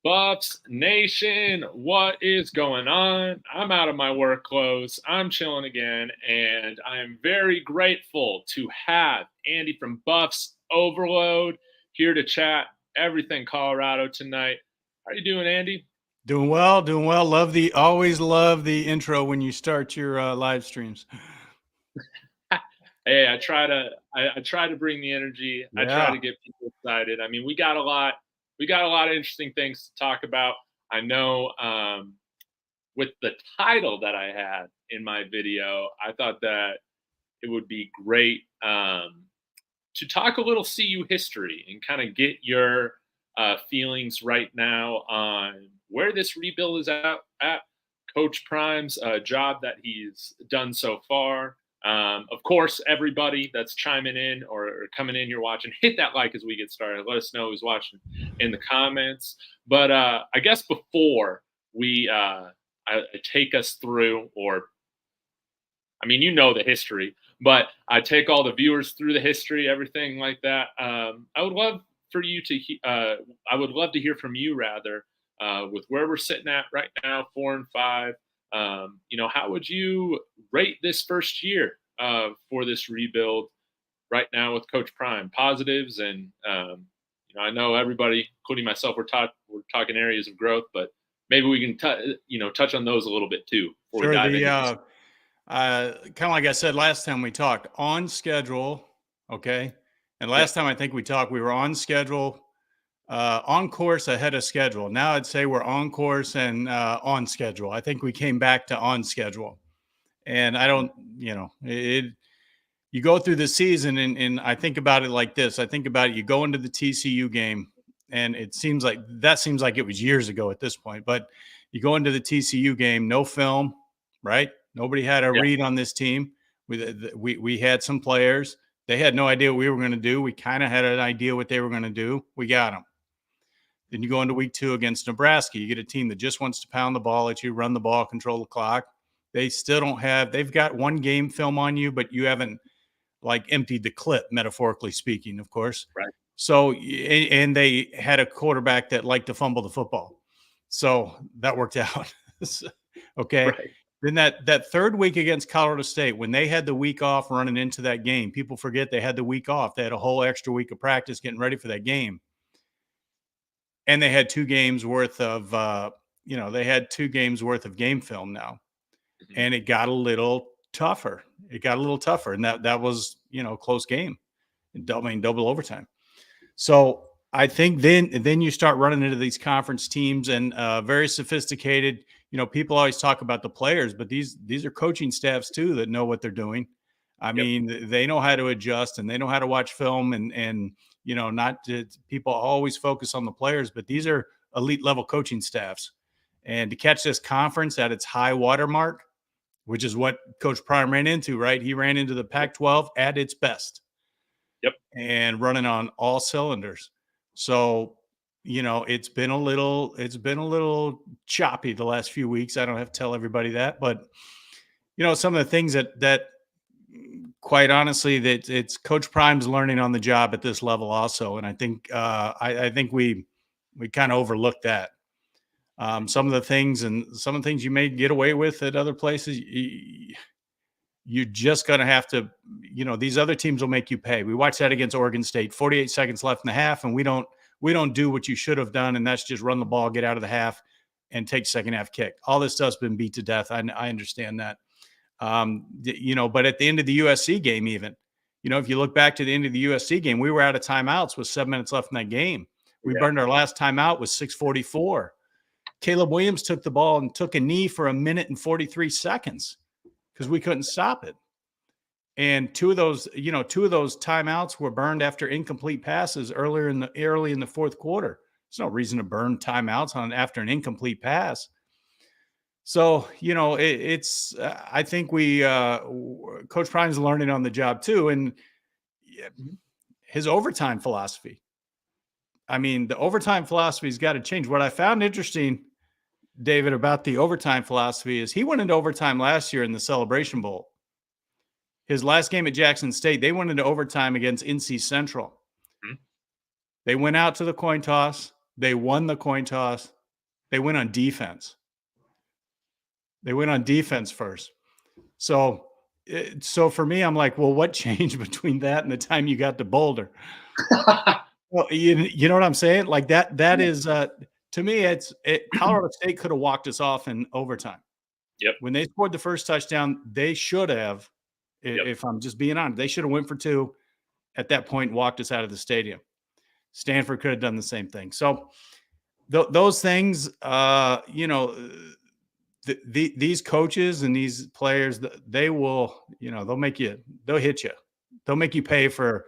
Buffs Nation, what is going on? I'm out of my work clothes. I'm chilling again, and I am very grateful to have Andy from Buffs Overload here to chat everything Colorado tonight. How are you doing, Andy? Doing well. Always love the intro when you start your live streams. Hey, I try to bring the energy. I try to Yeah. get people excited. I mean, we got a lot of interesting things to talk about. I know with the title that I had in my video, I thought that it would be great to talk a little CU history and kind of get your feelings right now on where this rebuild is at Coach Prime's job that he's done so far. Of course, everybody that's chiming in or coming in, you're watching, hit that like as we get started. Let us know who's watching in the comments. But I guess before we I take us through, or I mean, you know the history, but I take all the viewers through the history, everything like that. I would love for you to, I would love to hear from you rather, with where we're sitting at right now, 4-5. How would you rate this first year for this rebuild right now with Coach Prime? Positives and I know everybody, including myself, we're talking areas of growth, but maybe we can touch on those a little bit too before we Sure. dive into this. Kind of like I said last time we talked, on schedule. Okay. And last time I think we talked, we were on schedule, on course, ahead of schedule. Now I'd say we're on course and on schedule. I think we came back to on schedule. And I don't, you go through the season and I think about it like this. I think about it, you go into the TCU game, and it seems like it was years ago at this point, but you go into the TCU game, no film, right? Nobody had a read on this team. We had some players. They had no idea what we were going to do. We kind of had an idea what they were going to do. We got them. Then you go into week 2 against Nebraska. You get a team that just wants to pound the ball at you, run the ball, control the clock. They still don't have – they've got one game film on you, but you haven't emptied the clip, metaphorically speaking, of course. Right. So, and they had a quarterback that liked to fumble the football. So that worked out. Okay. Right. Then that third week against Colorado State, when they had the week off running into that game, people forget they had the week off. They had a whole extra week of practice getting ready for that game. And they had 2 games worth of, game film now. Mm-hmm. And it got a little tougher. And that was, close game. Double overtime. So I think then you start running into these conference teams and very sophisticated. People always talk about the players, but these are coaching staffs too that know what they're doing. I mean, they know how to adjust and they know how to watch film and not to, people always focus on the players, but these are elite level coaching staffs. And to catch this conference at its high water mark, which is what Coach Prime ran into, right? He ran into the Pac-12 at its best. Yep. And running on all cylinders. So, it's been a little choppy the last few weeks. I don't have to tell everybody that, but some of the things that quite honestly, that it's Coach Prime's learning on the job at this level also. And I think, I think we kind of overlooked that. Some of the things you may get away with at other places, you're just going to have to, these other teams will make you pay. We watched that against Oregon State, 48 seconds left in the half, and we don't do what you should have done, and that's just run the ball, get out of the half, and take second half kick. All this stuff's been beat to death. I understand that. But at the end of the USC game, even, if you look back to the end of the USC game, we were out of timeouts with 7 minutes left in that game. We burned our last timeout with 6:44. Caleb Williams took the ball and took a knee for 1 minute and 43 seconds. Because we couldn't stop it. And two of those timeouts were burned after incomplete passes early in the fourth quarter. There's no reason to burn timeouts after an incomplete pass. So, it's I think Coach Prime's learning on the job too. And his overtime philosophy. I mean, the overtime philosophy's got to change. What I found interesting, David, about the overtime philosophy is he went into overtime last year in the Celebration Bowl. His last game at Jackson State, they went into overtime against NC Central. Mm-hmm. They went out to the coin toss. They won the coin toss. They went on defense. They went on defense first. So for me, I'm like, well, what changed between that and the time you got to Boulder? Well, you know what I'm saying? Like that is to me, Colorado State could have walked us off in overtime. Yep. When they scored the first touchdown, they should have, if I'm just being honest, they should have went for 2 at that point and walked us out of the stadium. Stanford could have done the same thing. So those things, these coaches and these players, they will, they'll hit you. They'll make you pay for,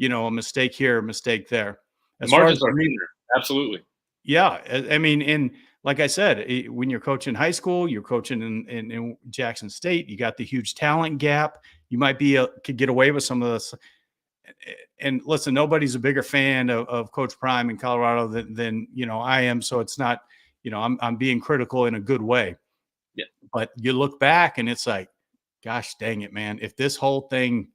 a mistake here, a mistake there. As margins are thinner. Absolutely. Yeah. I mean, and like I said, when you're coaching high school, you're coaching in Jackson State, you got the huge talent gap. You might could get away with some of this. And listen, nobody's a bigger fan of Coach Prime in Colorado than I am. So it's not, I'm being critical in a good way. Yeah. But you look back and it's like, gosh dang it, man. If this whole thing,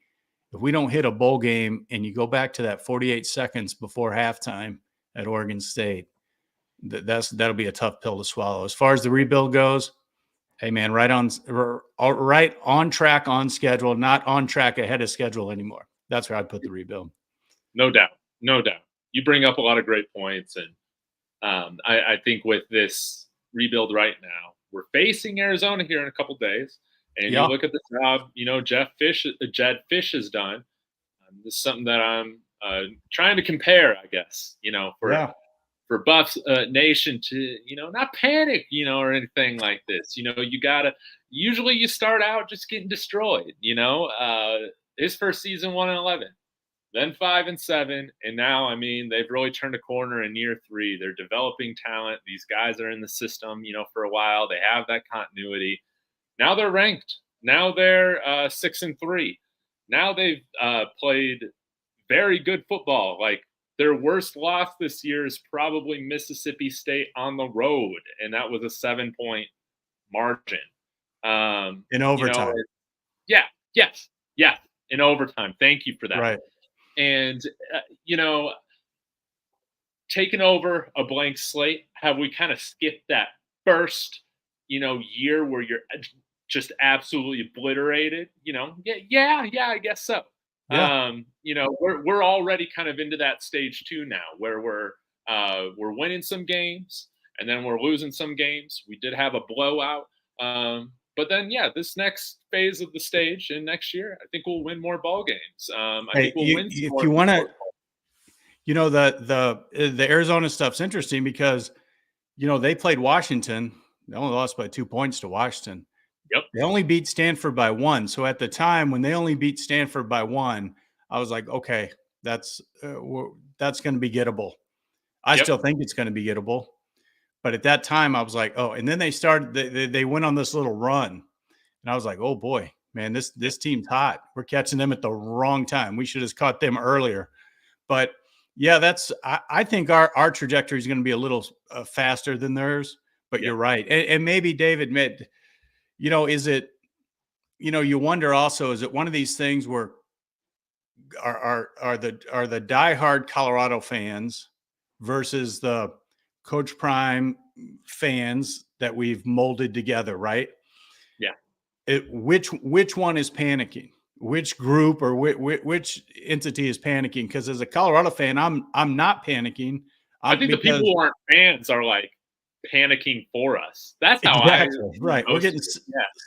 if we don't hit a bowl game and you go back to that 48 seconds before halftime at Oregon State, that'll be a tough pill to swallow. As far as the rebuild goes, hey man, right on track, on schedule, not on track ahead of schedule anymore. That's where I'd put the rebuild. No doubt. You bring up a lot of great points. And I think with this rebuild right now, we're facing Arizona here in a couple days. And you look at the job, Jedd Fisch has done. This is something that I'm trying to compare, I guess, for Buffs Nation to, not panic, or anything like this. Usually you start out just getting destroyed, his first season 1-11, then 5-7. And now, I mean, they've really turned a corner in year 3. They're developing talent. These guys are in the system, for a while. They have that continuity. Now they're ranked. Now they're 6-3. Now they've played very good football. Like, their worst loss this year is probably Mississippi State on the road, and that was a 7-point margin. In overtime. Yes, in overtime. Thank you for that. Right. And, taking over a blank slate, have we kind of skipped that first, year where you're just absolutely obliterated? Yeah, I guess so. Yeah. We're already kind of into that stage 2 now, where we're winning some games and then we're losing some games. We did have a blowout, but then this next phase of the stage and next year, I think we'll win more ball games. I think we'll win. If you want to, the Arizona stuff's interesting because they played Washington. They only lost by 2 points to Washington. Yep. They only beat Stanford by 1. So at the time when they only beat Stanford by 1, I was like, okay, that's going to be gettable. I still think it's going to be gettable. But at that time I was like, oh, and then they went on this little run. And I was like, oh boy, man, this team's hot. We're catching them at the wrong time. We should have caught them earlier. But yeah, I think our trajectory is going to be a little faster than theirs. But you're right. And maybe David, is it, you wonder also, is it one of these things where are the diehard Colorado fans versus the Coach Prime fans that we've molded together, right? Yeah. Which one is panicking? Which group or which entity is panicking? Because as a Colorado fan, I'm not panicking. I think the people who aren't fans are like panicking for us. That's how right. We're getting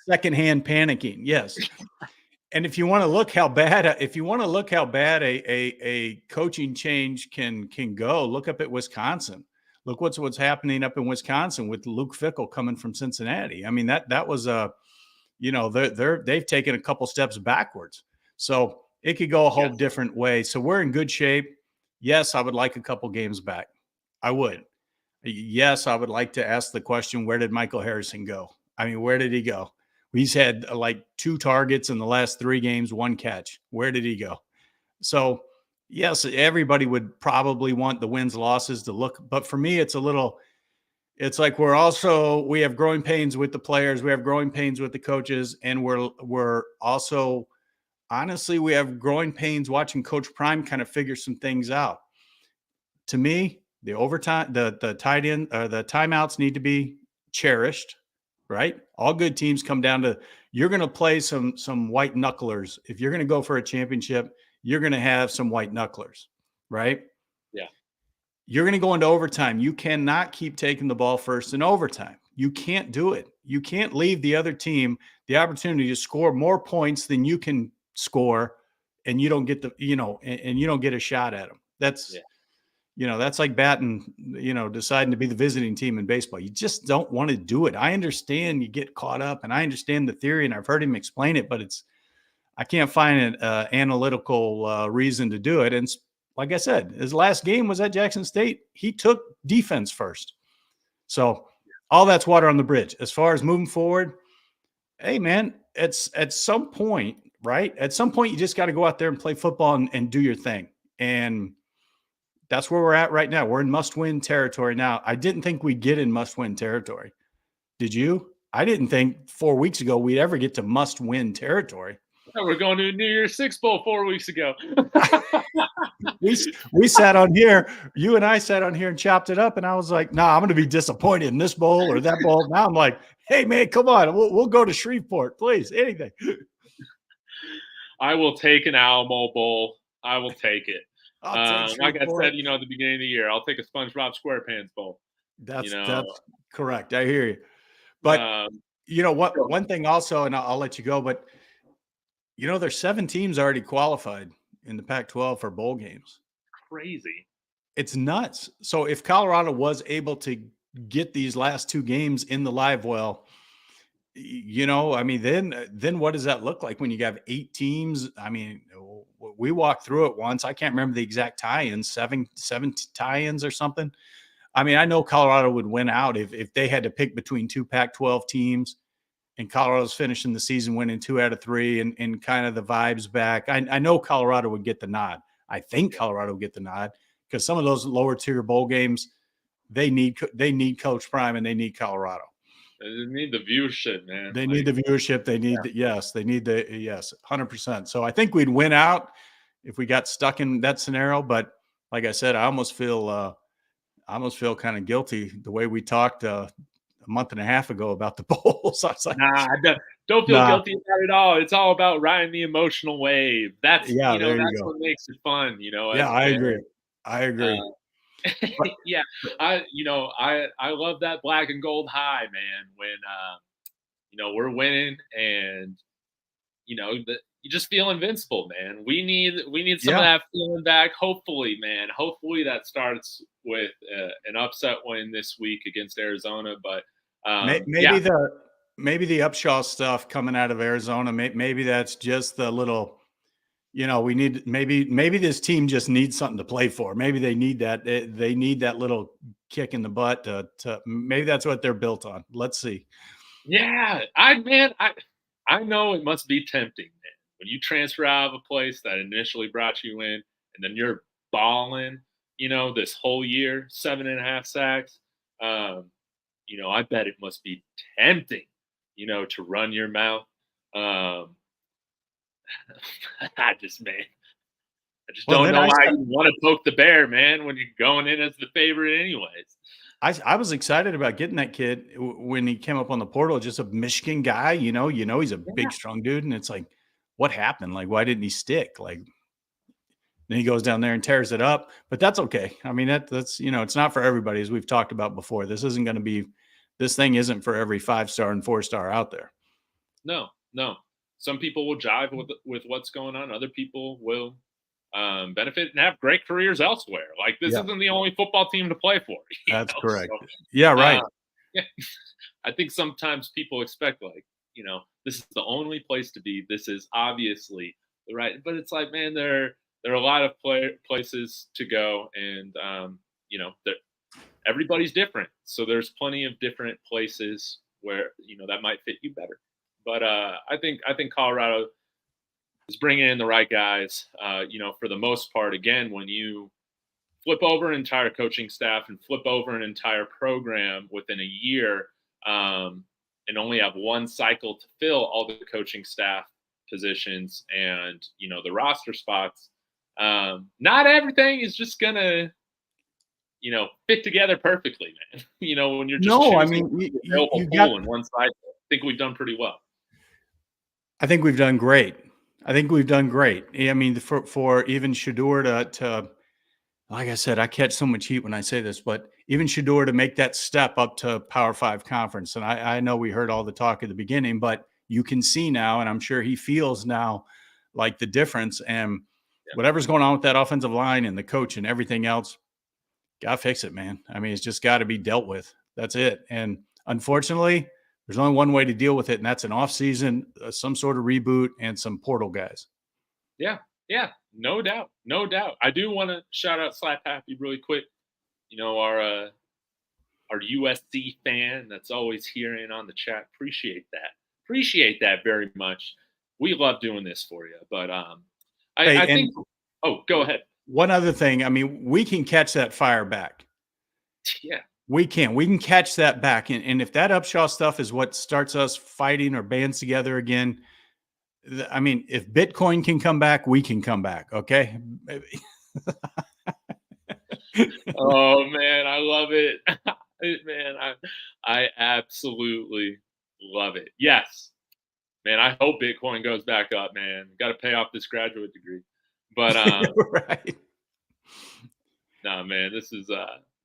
secondhand panicking. Yes. And if you want to look how bad, a coaching change can go, look up at Wisconsin. Look what's happening up in Wisconsin with Luke Fickell coming from Cincinnati. I mean, that was they've taken a couple steps backwards. So it could go a whole different way. So we're in good shape. Yes, I would like a couple games back. I would. Yes, I would like to ask the question, where did Michael Harrison go? I mean, where did he go? He's had like 2 targets in the last 3 games, 1 catch. Where did he go? So, yes, everybody would probably want the wins, losses to look. But for me, it's like we have growing pains with the players. We have growing pains with the coaches. And we're also, honestly, we have growing pains watching Coach Prime kind of figure some things out. To me, The overtime, the tight end, the timeouts need to be cherished, right? All good teams come down to you're going to play some white knucklers. If you're going to go for a championship, you're going to have some white knucklers, right? Yeah. You're going to go into overtime. You cannot keep taking the ball first in overtime. You can't do it. You can't leave the other team the opportunity to score more points than you can score, and you don't get and you don't get a shot at them. That's that's like batting, deciding to be the visiting team in baseball. You just don't want to do it. I understand you get caught up, and I understand the theory, and I've heard him explain it, but I can't find an analytical reason to do it. And like I said, his last game was at Jackson State. He took defense first. So all that's water on the bridge. As far as moving forward, hey, man, it's at some point, right? At some point, you just got to go out there and play football and do your thing. And that's where we're at right now. We're in must-win territory now. I didn't think we'd get in must-win territory. Did you? I didn't think 4 weeks ago we'd ever get to must-win territory. We're going to a New Year's Six Bowl 4 weeks ago. we sat on here. You and I sat on here and chopped it up, and I was like, "Nah, I'm going to be disappointed in this bowl or that bowl." Now I'm like, "Hey, man, come on, we'll go to Shreveport, please, anything." I will take an Alamo Bowl. I will take it. Like I said, at the beginning of the year, I'll take a SpongeBob SquarePants Bowl. That's correct. I hear you. But what? One thing also, and I'll let you go, but there's 7 teams already qualified in the Pac-12 for bowl games. Crazy. It's nuts. So if Colorado was able to get these last 2 games in the live well, I mean, then what does that look like when you have 8 teams? I mean, we walked through it once. I can't remember the exact tie-ins, 7 tie-ins or something. I mean, I know Colorado would win out if they had to pick between 2 Pac-12 teams, and Colorado's finishing the season winning 2 out of 3 and kind of the vibes back. I know Colorado would get the nod. I think Colorado would get the nod because some of those lower tier bowl games, they need Coach Prime and they need Colorado. They need the viewership, man. They need the viewership. They need they need the 100%. So I think we'd win out if we got stuck in that scenario. But like I said, I almost feel kind of guilty the way we talked a month and a half ago about the bowls. I was like, nah, don't feel guilty about it all. It's all about riding the emotional wave. That's that's what makes it fun. Yeah, I agree. I agree. Yeah, I love that black and gold high, man. When we're winning and you just feel invincible, man. We need some of that feeling back. Hopefully, man. Hopefully that starts with an upset win this week against Arizona. But maybe the Upshaw stuff coming out of Arizona. Maybe that's just the little. We need maybe this team just needs something to play for. Maybe they need that. They need that little kick in the butt to maybe that's what they're built on. Let's see. Yeah, I know it must be tempting, man. When you transfer out of a place that initially brought you in, and then you're balling, this whole year, 7.5 sacks. I bet it must be tempting, to run your mouth. I just don't know why you want to poke the bear, man, when you're going in as the favorite anyways. I was excited about getting that kid when he came up on the portal, just a Michigan guy, he's a big, strong dude. And it's like, what happened? Like, why didn't he stick? Like, then he goes down there and tears it up, but that's okay. I mean, that's, it's not for everybody, as we've talked about before. This thing isn't for every 5-star and 4-star out there. No. Some people will jive with what's going on. Other people will benefit and have great careers elsewhere. Like this isn't the only football team to play for. That's correct. So, yeah, right. I think sometimes people expect this is the only place to be. This is obviously the right, but it's like, man, there are a lot of places to go, and everybody's different. So there's plenty of different places where that might fit you better. But I think Colorado is bringing in the right guys. For the most part, again, when you flip over an entire coaching staff and flip over an entire program within a year, and only have one cycle to fill all the coaching staff positions and the roster spots, not everything is just gonna fit together perfectly, man. When you're just No, I choosing mean, the available you got. pool in one side, I think we've done pretty well. I think we've done great. I think we've done great. I mean, for even Shador to like I said, I catch so much heat when I say this, but even Shador to make that step up to Power Five conference, and I know we heard all the talk at the beginning, but you can see now, and I'm sure he feels now like the difference. And Yeah. whatever's going on with that offensive line and the coach and everything else, gotta fix it, man. I mean, it's just got to be dealt with. That's it. And unfortunately, there's only one way to deal with it, and that's an offseason, some sort of reboot, and some portal guys. Yeah, yeah, no doubt, no doubt. I do want to shout out Slap Happy really quick. Our USC fan that's always here in on the chat. Appreciate that very much. We love doing this for you. But Hey, I and think. Oh, go ahead. one other thing. I mean, we can catch that fire back. Yeah. We can catch that back. And if that Upshaw stuff is what starts us fighting or bands together again, I mean, if Bitcoin can come back, we can come back. Okay. Oh man, I love it. Man, I absolutely love it. Yes. Man, I hope Bitcoin goes back up, man. Got to pay off this graduate degree. But Right. no, man, this It's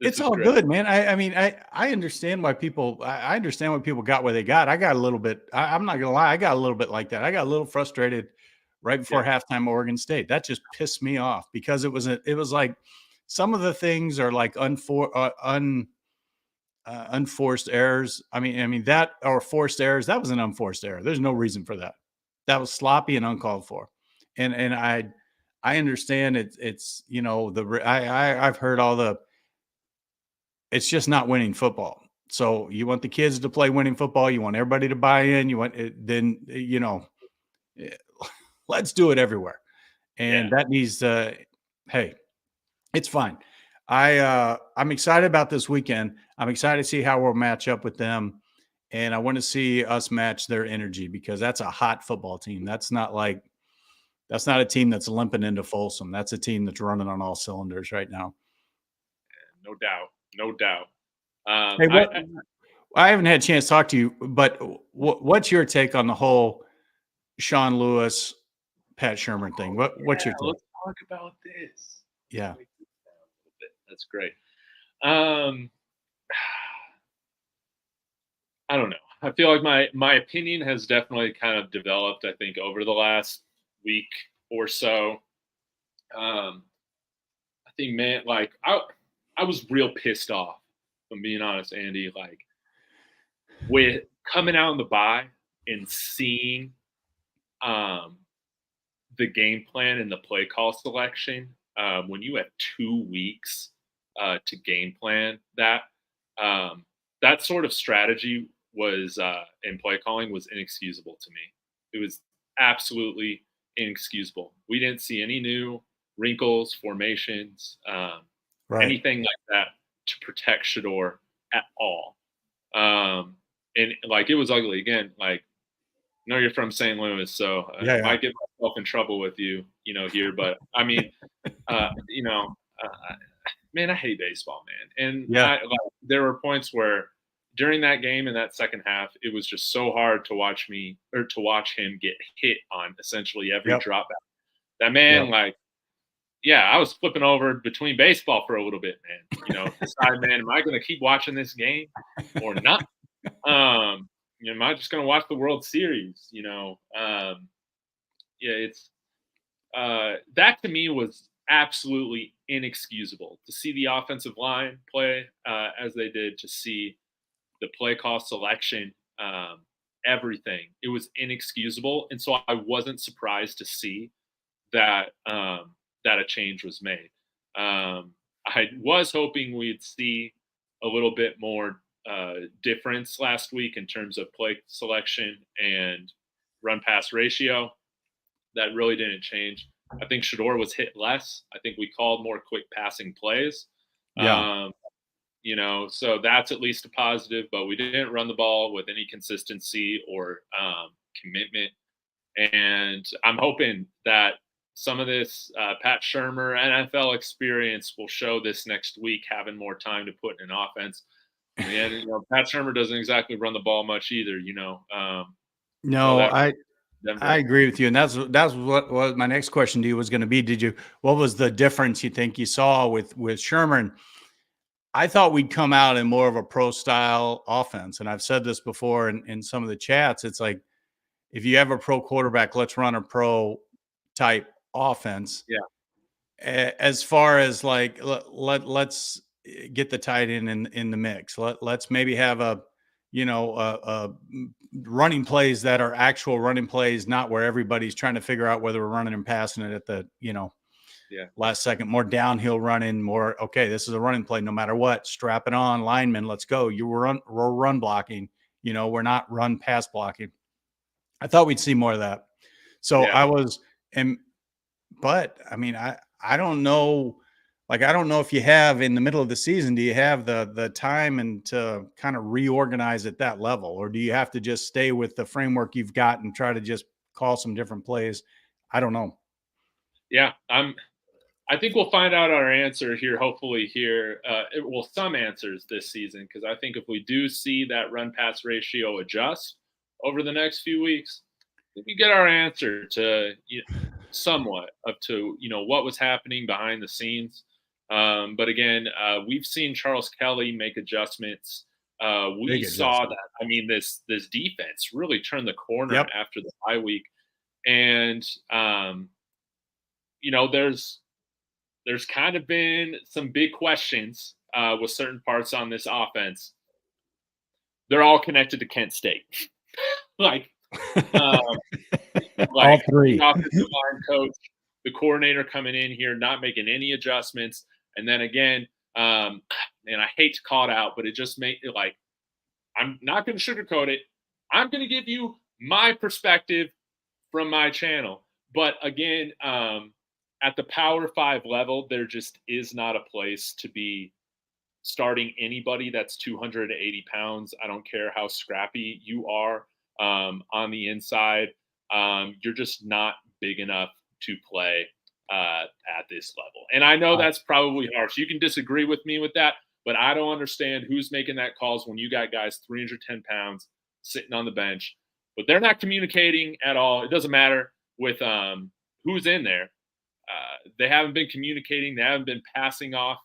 is all great. good, man. I mean, I understand why people. I understand why people got what they got. I got a little bit. I'm not gonna lie. I got a little bit like that. I got a little frustrated right before Yeah. halftime. Oregon State. That just pissed me off because it was like some of the things are like unforced errors. I mean that or forced errors. That was an unforced error. There's no reason for that. That was sloppy and uncalled for. And I understand it's I've heard all the. It's just not winning football. So you want the kids to play winning football. You want everybody to buy in. You want it, then eh, let's do it everywhere. And Yeah. that needs to. Hey, it's fine. I'm excited about this weekend. I'm excited to see how we'll match up with them, and I want to see us match their energy because that's a hot football team. That's not a team that's limping into Folsom. That's a team that's running on all cylinders right now. No doubt. No doubt. Um, Hey, I, what I I haven't had a chance to talk to you, but what's your take on the whole Sean Lewis, Pat Shermer thing? What's yeah, your take? let's talk about this. Yeah. Break this down a little bit. That's great. Um, I don't know. I feel like my opinion has definitely kind of developed. I think over the last week or so. I think, man, like I was real pissed off. If I'm being honest, Andy. Like with coming out on the bye and seeing um, the game plan and the play call selection when you have 2 weeks to game plan that that sort of strategy was in play calling was inexcusable to me. It was absolutely inexcusable. We didn't see any new wrinkles, formations, Right. anything like that to protect Shador at all. And like it was ugly again. Like I know you're from St. Louis, so I Yeah. might get myself in trouble with you, here. But I mean, uh, you know, man, I hate baseball, man. And Yeah. there were points where during that game in that second half, it was just so hard to watch him get hit on essentially every Yep. drop back. That man, Yep. like, yeah, I was flipping over between baseball for a little bit, man. Decide, man, am I going to keep watching this game or not? Am I just going to watch the World Series? Yeah, it's that to me was absolutely inexcusable to see the offensive line play as they did, to see the play call selection, everything. It was inexcusable, and so I wasn't surprised to see that that a change was made. I was hoping we'd see a little bit more difference last week in terms of play selection and run pass ratio. That really didn't change. I think Shador was hit less. I think we called more quick passing plays. Yeah. So that's at least a positive, but we didn't run the ball with any consistency or commitment. And I'm hoping that some of this Pat Shermer NFL experience will show this next week, having more time to put in an offense. And yet, Pat Shermer doesn't exactly run the ball much either. Saw No, that I Denver. agree with you, and that's what my next question to you was going to be. What was the difference you think you saw with Sherman? I thought we'd come out in more of a pro style offense, and I've said this before in some of the chats. It's like, if you have a pro quarterback, let's run a pro type offense. Yeah. As far as like let's get the tight end in the mix. Let's maybe have a running plays that are actual running plays, not where everybody's trying to figure out whether we're running and passing it at the last second. More downhill running, more okay. This is a running play, no matter what. Strap it on, lineman. Let's go. We're run blocking. We're not run pass blocking. I thought we'd see more of that. So but I mean, I don't know. Like, I don't know if you have in the middle of the season, do you have the time and to kind of reorganize at that level, or do you have to just stay with the framework you've got and try to just call some different plays? I don't know. Yeah, I think we'll find out our answer here. Hopefully, here, some answers this season, because I think if we do see that run pass ratio adjust over the next few weeks, we get our answer to somewhat up to what was happening behind the scenes. But again, we've seen Charles Kelly make adjustments. We saw that. I mean, this defense really turned the corner after the bye week, and there's kind of been some big questions with certain parts on this offense. They're all connected to Kent State, like all three. the offensive line coach, the coordinator coming in here, not making any adjustments. And then again, and I hate to call it out, but it just made it like, I'm not going to sugarcoat it. I'm going to give you my perspective from my channel. But again, at the Power 5 level, there just is not a place to be starting anybody that's 280 pounds. I don't care how scrappy you are on the inside. You're just not big enough to play at this level. And I know that's probably harsh. You can disagree with me with that, but I don't understand who's making that calls when you got guys 310 pounds sitting on the bench, but they're not communicating at all. It doesn't matter with who's in there. They haven't been communicating. They haven't been passing off,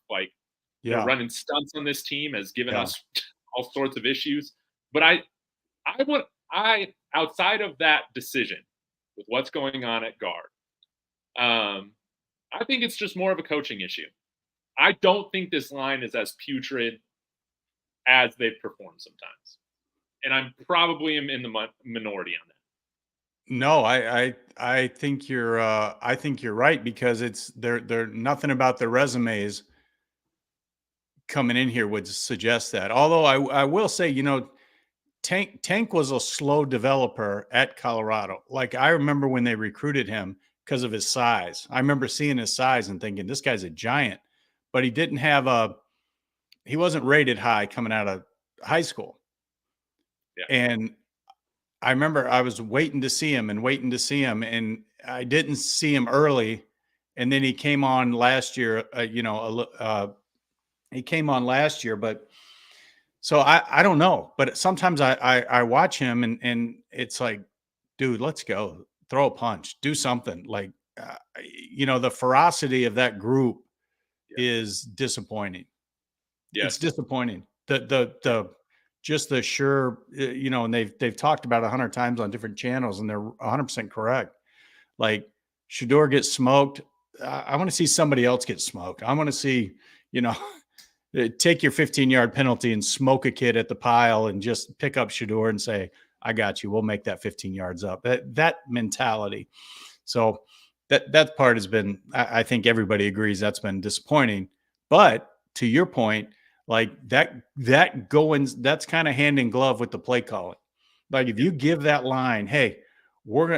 running stunts on this team has given us all sorts of issues. But I outside of that decision with what's going on at guard, I think it's just more of a coaching issue. I don't think this line is as putrid as they've performed sometimes, and I'm probably in the minority on that. No, I think you're right, because they're nothing about their resumes coming in here would suggest that. Although I will say, Tank was a slow developer at Colorado. Like, I remember when they recruited him because of his size. I remember seeing his size and thinking, this guy's a giant, but he wasn't rated high coming out of high school. Yeah. And I remember I was waiting to see him, and I didn't see him early. And then he came on last year, but so I don't know, but sometimes I watch him and it's like, dude, let's go, throw a punch, do something. Like, the ferocity of that group is disappointing. Yes. It's disappointing. Just the sure, and they've talked about 100 times on different channels, and they're 100% correct. Like, Shedeur gets smoked. I want to see somebody else get smoked. I want to see, take your 15-yard penalty and smoke a kid at the pile and just pick up Shedeur and say, I got you. We'll make that 15 yards up. That mentality. So that part has been, I think everybody agrees, that's been disappointing. But to your point, like that's kind of hand in glove with the play calling. Like, if you give that line, hey,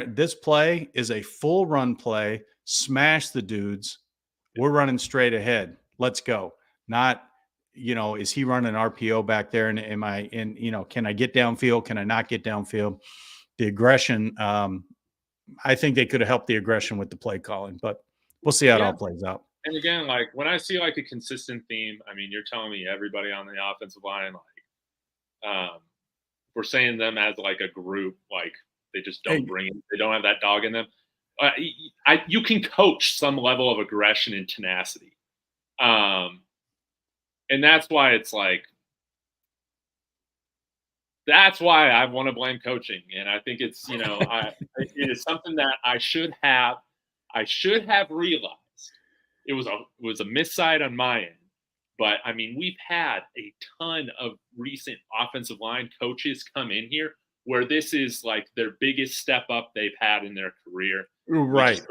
this play is a full run play, smash the dudes. We're running straight ahead. Let's go. Not, is he running RPO back there? And am I in, can I get downfield? Can I not get downfield? The aggression I think they could have helped the aggression with the play calling, but we'll see how it Yeah. all plays out. And again, like when I see like a consistent theme, I mean, you're telling me everybody on the offensive line, like, we're saying them as like a group, like they just don't they don't have that dog in them. You can coach some level of aggression and tenacity. And that's why it's like, that's why I want to blame coaching. And I think it's, it is something that I should have realized. It was a missight on my end. But I mean, we've had a ton of recent offensive line coaches come in here where this is like their biggest step up they've had in their career. Right.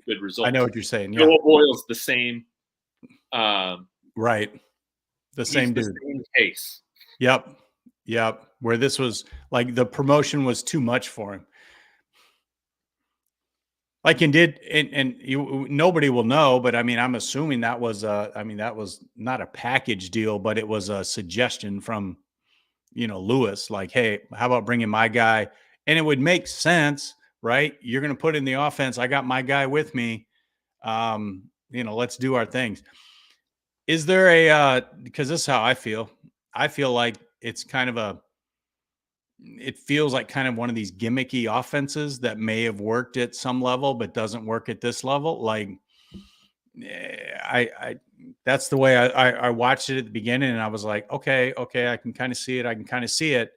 Good results. I know what you're saying. Yeah. Joel Boyle's the same. Right. The same dude. The same case. Yep. Where this was like the promotion was too much for him. Like nobody will know, but I mean, I'm assuming that was that was not a package deal, but it was a suggestion from, Lewis, like, hey, how about bringing my guy? And it would make sense, right? You're going to put in the offense. I got my guy with me. Let's do our things. Is there because this is how I feel. I feel like it's it feels like kind of one of these gimmicky offenses that may have worked at some level, but doesn't work at this level. Like that's the way I watched it at the beginning, and I was like, okay, I can kind of see it.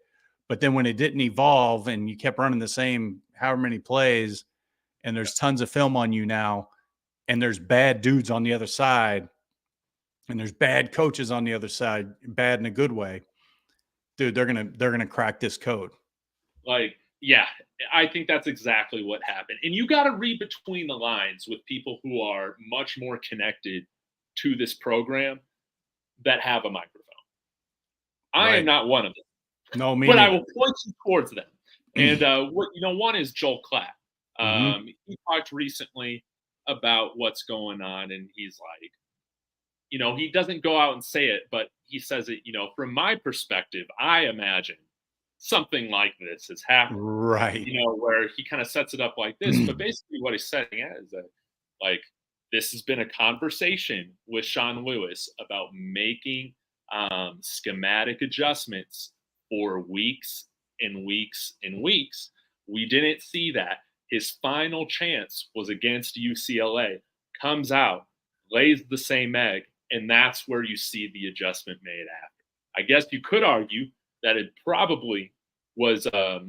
But then when it didn't evolve and you kept running the same however many plays, and there's tons of film on you now, and there's bad dudes on the other side, and there's bad coaches on the other side, bad in a good way, dude, they're gonna crack this code. Like, yeah, I think that's exactly what happened. And you got to read between the lines with people who are much more connected to this program that have a microphone. I am not one of them. No, me but neither. I will point you towards them. And one is Joel Klatt. He talked recently about what's going on, and he's like, he doesn't go out and say it, but he says it, from my perspective, I imagine something like this has happened. Right. Where he kind of sets it up like this. But basically what he's saying is that, like, this has been a conversation with Sean Lewis about making schematic adjustments for weeks and weeks and weeks. We didn't see that. His final chance was against UCLA. Comes out, lays the same egg, and that's where you see the adjustment made after. I guess you could argue that it probably was, at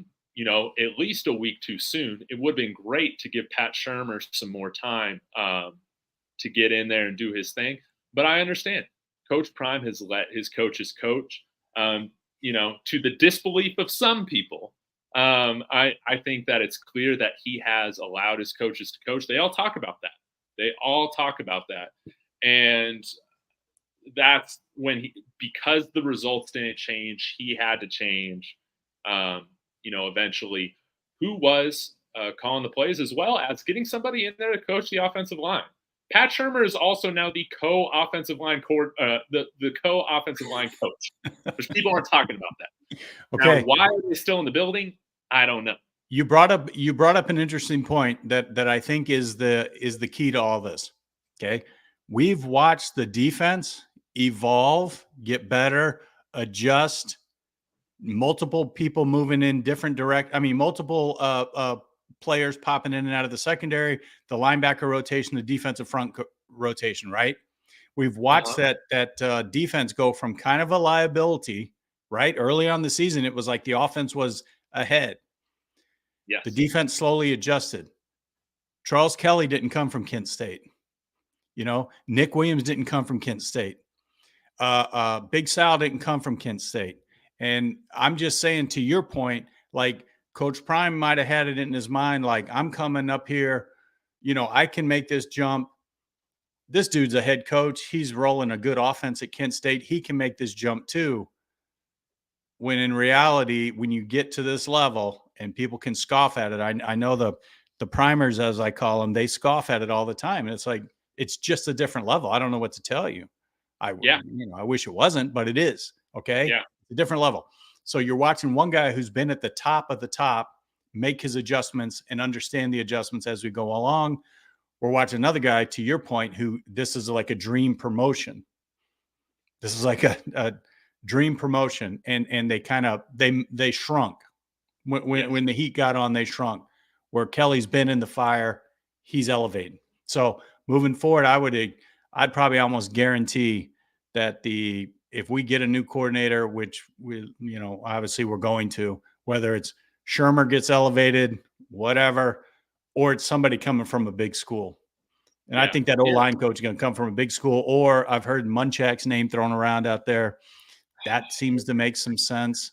least a week too soon. It would have been great to give Pat Shurmur some more time to get in there and do his thing. But I understand. Coach Prime has let his coaches coach, to the disbelief of some people. I think that it's clear that he has allowed his coaches to coach. They all talk about that. And that's when because the results didn't change, he had to change, eventually who was calling the plays, as well as getting somebody in there to coach the offensive line. Pat Shurmur is also now the co-offensive line the co-offensive line coach. Because people aren't talking about that. Okay. Now, why are they still in the building? I don't know. You brought up an interesting point that I think is the key to all this. Okay. We've watched the defense evolve, get better, adjust, multiple people moving in different multiple players popping in and out of the secondary, the linebacker rotation, the defensive front rotation, right? We've watched that defense go from kind of a liability, right? Early on the season, it was like the offense was ahead. Yes. The defense slowly adjusted. Charles Kelly didn't come from Kent State. Nick Williams didn't come from Kent State. Big Sal didn't come from Kent State. And I'm just saying, to your point, like Coach Prime might have had it in his mind, like, I'm coming up here, I can make this jump. This dude's a head coach. He's rolling a good offense at Kent State. He can make this jump too. When in reality, when you get to this level and people can scoff at it, I know the primers, as I call them, they scoff at it all the time. And it's like, it's just a different level. I don't know what to tell you. I wish it wasn't, but it is. Okay. Yeah. It's a different level. So you're watching one guy who's been at the top of the top, make his adjustments and understand the adjustments as we go along. We're watching another guy, to your point, who this is like a dream promotion. This is like a dream promotion, and they kind of they shrunk when the heat got on. They shrunk. Where Kelly's been in the fire, he's elevating. So moving forward, I'd probably almost guarantee that if we get a new coordinator, which we obviously we're going to, whether it's Shermer gets elevated, whatever, or it's somebody coming from a big school. And I think that O-line coach is going to come from a big school, or I've heard Munchak's name thrown around out there. That seems to make some sense.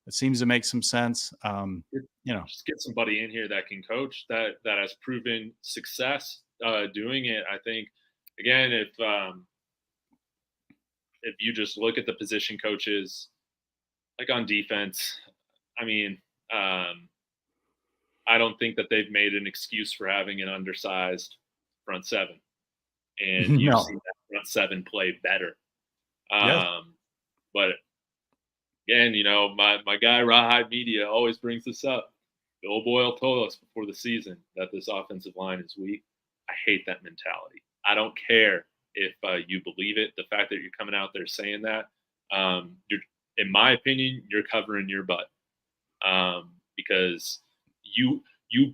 It seems to make some sense. Just get somebody in here that can coach, that has proven success doing it. I think, again, if you just look at the position coaches, like on defense, I mean, I don't think that they've made an excuse for having an undersized front seven, and you've seen that front seven play better. Yes. But again, my guy Rawhide Media always brings this up. Bill Boyle told us before the season that this offensive line is weak. I hate that mentality. I don't care if you believe it. The fact that you're coming out there saying that, in my opinion, you're covering your butt, because you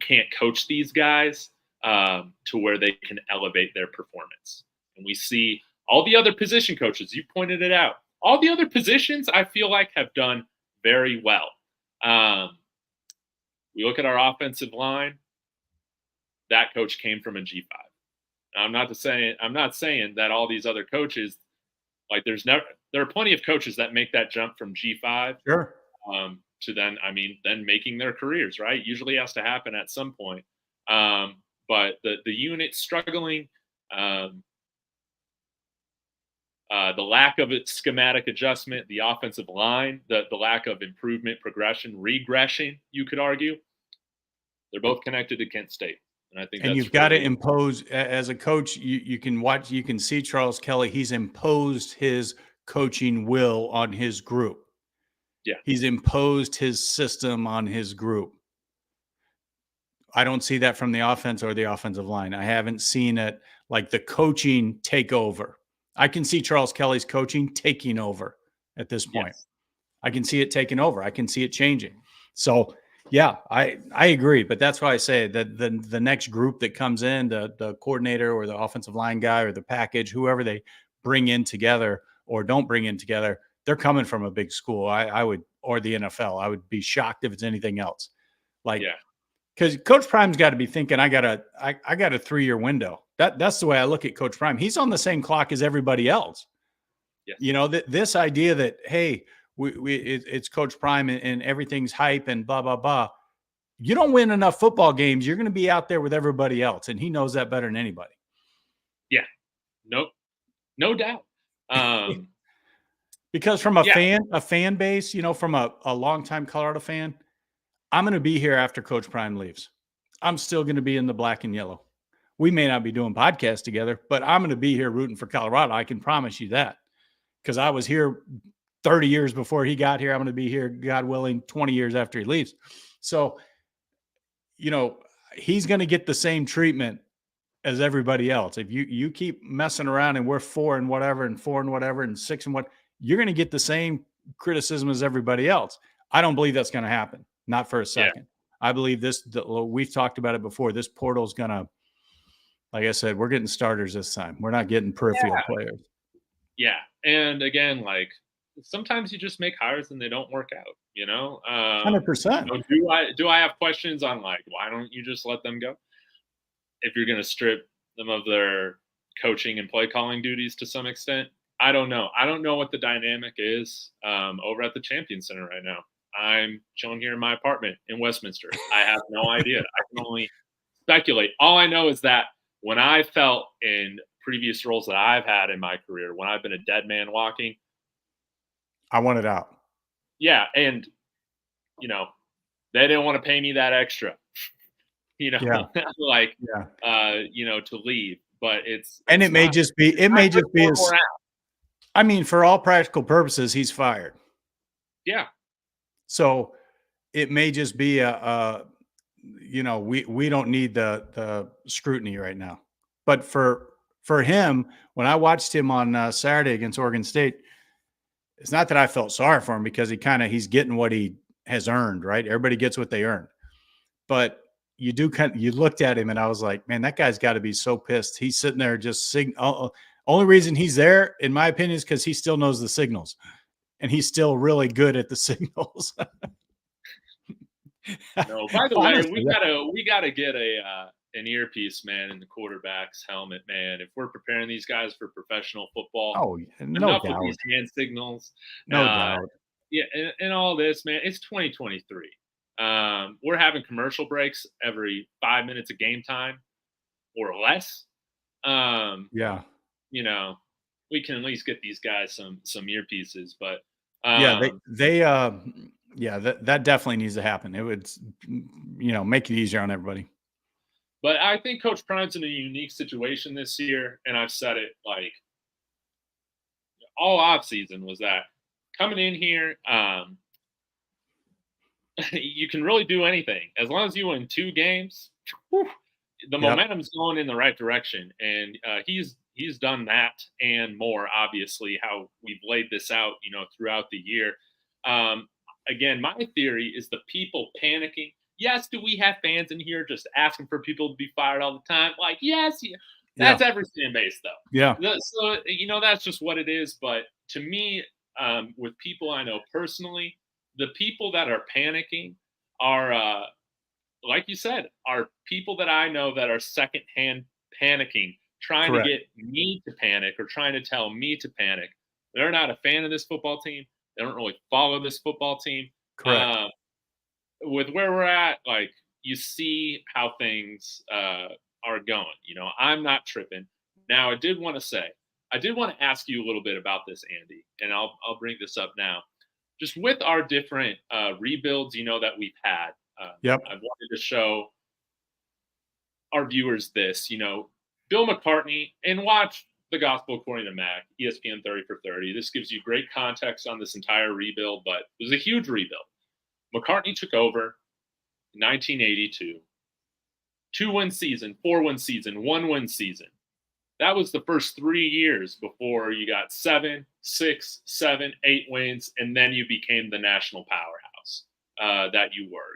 can't coach these guys to where they can elevate their performance. And we see all the other position coaches, you pointed it out, all the other positions I feel like have done very well. We look at our offensive line, that coach came from a G5. Now, I'm not saying that all these other coaches, like there are plenty of coaches that make that jump from G5 Sure. To then making their careers, right? Usually has to happen at some point. But the unit struggling, the lack of its schematic adjustment, the offensive line, the lack of improvement, progression, regression, you could argue, they're both connected to Kent State. And I think you've got to impose, as a coach, you can see Charles Kelly, he's imposed his coaching will on his group. Yeah. He's imposed his system on his group. I don't see that from the offense or the offensive line. I haven't seen it like the coaching take over. I can see Charles Kelly's coaching taking over at this point. Yes. I can see it taking over. I can see it changing. So, yeah, I agree. But that's why I say that the next group that comes in, the coordinator or the offensive line guy or the package, whoever they bring in together or don't bring in together, they're coming from a big school. I would, or the NFL. I would be shocked if it's anything else. Because Coach Prime's got to be thinking, I got a 3-year window. That's the way I look at Coach Prime. He's on the same clock as everybody else. Yes. This idea that, hey, it's Coach Prime and everything's hype and blah, blah, blah. You don't win enough football games, you're going to be out there with everybody else. And he knows that better than anybody. Yeah. No doubt. Because from a fan base, from a longtime Colorado fan, I'm going to be here after Coach Prime leaves. I'm still going to be in the black and yellow. We may not be doing podcasts together, but I'm going to be here rooting for Colorado. I can promise you that, because I was here 30 years before he got here. I'm going to be here, God willing, 20 years after he leaves. So, he's going to get the same treatment as everybody else. If you keep messing around and we're 4 and whatever and 4 and whatever and 6 and what, you're going to get the same criticism as everybody else. I don't believe that's going to happen. Not for a second. Yeah. I believe we've talked about it before. This portal is going to, like I said, we're getting starters this time. We're not getting peripheral players. Yeah. And again, sometimes you just make hires and they don't work out, 100%. Do I have questions on why don't you just let them go? If you're going to strip them of their coaching and play calling duties to some extent, I don't know. I don't know what the dynamic is over at the Champion Center right now. I'm chilling here in my apartment in Westminster. I have no idea. I can only speculate. All I know is that when I felt in previous roles that I've had in my career, when I've been a dead man walking, I want it out. Yeah. And, they didn't want to pay me that extra, to leave. But it may just be for all practical purposes, he's fired. Yeah. So it may just be we don't need the scrutiny right now. But for him, when I watched him on Saturday against Oregon State, it's not that I felt sorry for him because he's getting what he has earned, right? Everybody gets what they earn. But you looked at him and I was like, man, that guy's got to be so pissed. He's sitting there just only reason he's there, in my opinion, is because he still knows the signals and he's still really good at the signals. No, by the way, Honestly, we gotta get an earpiece, man, in the quarterback's helmet, man. If we're preparing these guys for professional football, no enough with doubt. these hand signals. No doubt. Yeah, and all this, man. It's 2023. We're having commercial breaks every 5 minutes of game time or less. Yeah. You know, we can at least get these guys some earpieces, but Yeah, um, that definitely needs to happen. It would, make it easier on everybody. but I think Coach Prime's in a unique situation this year, and I've said it like all off season was that coming in here, you can really do anything as long as you win 2 games. Whew, the Yep. momentum's going in the right direction, and he's done that and more. Obviously, how we've laid this out, throughout the year. Um, Again, my theory is the people panicking. Yes, do we have fans in here just asking for people to be fired all the time? Like, yes, yeah, Yeah. that's every fan base, though. Yeah. So that's just what it is. But to me, with people I know personally, the people that are panicking are like you said, are people that I know that are secondhand panicking, trying to Correct. get me to panic or trying to tell me to panic. They're not a fan of this football team. They don't really follow this football team. Correct. Uh, with where we're at, like you see how things are going. I'm not tripping. Now, I did want to ask you a little bit about this, Andy, and I'll bring this up now. Just with our different rebuilds, that we've had, Yep. I wanted to show our viewers this, Bill McCartney, and watch The Gospel According to Mac, ESPN 30 for 30. This gives you great context on this entire rebuild, but it was a huge rebuild. McCartney took over in 1982. 2-win season, 4-win season, 1-win season. That was the first 3 years before you got 7, 6, 7, 8 wins, and then you became the national powerhouse that you were.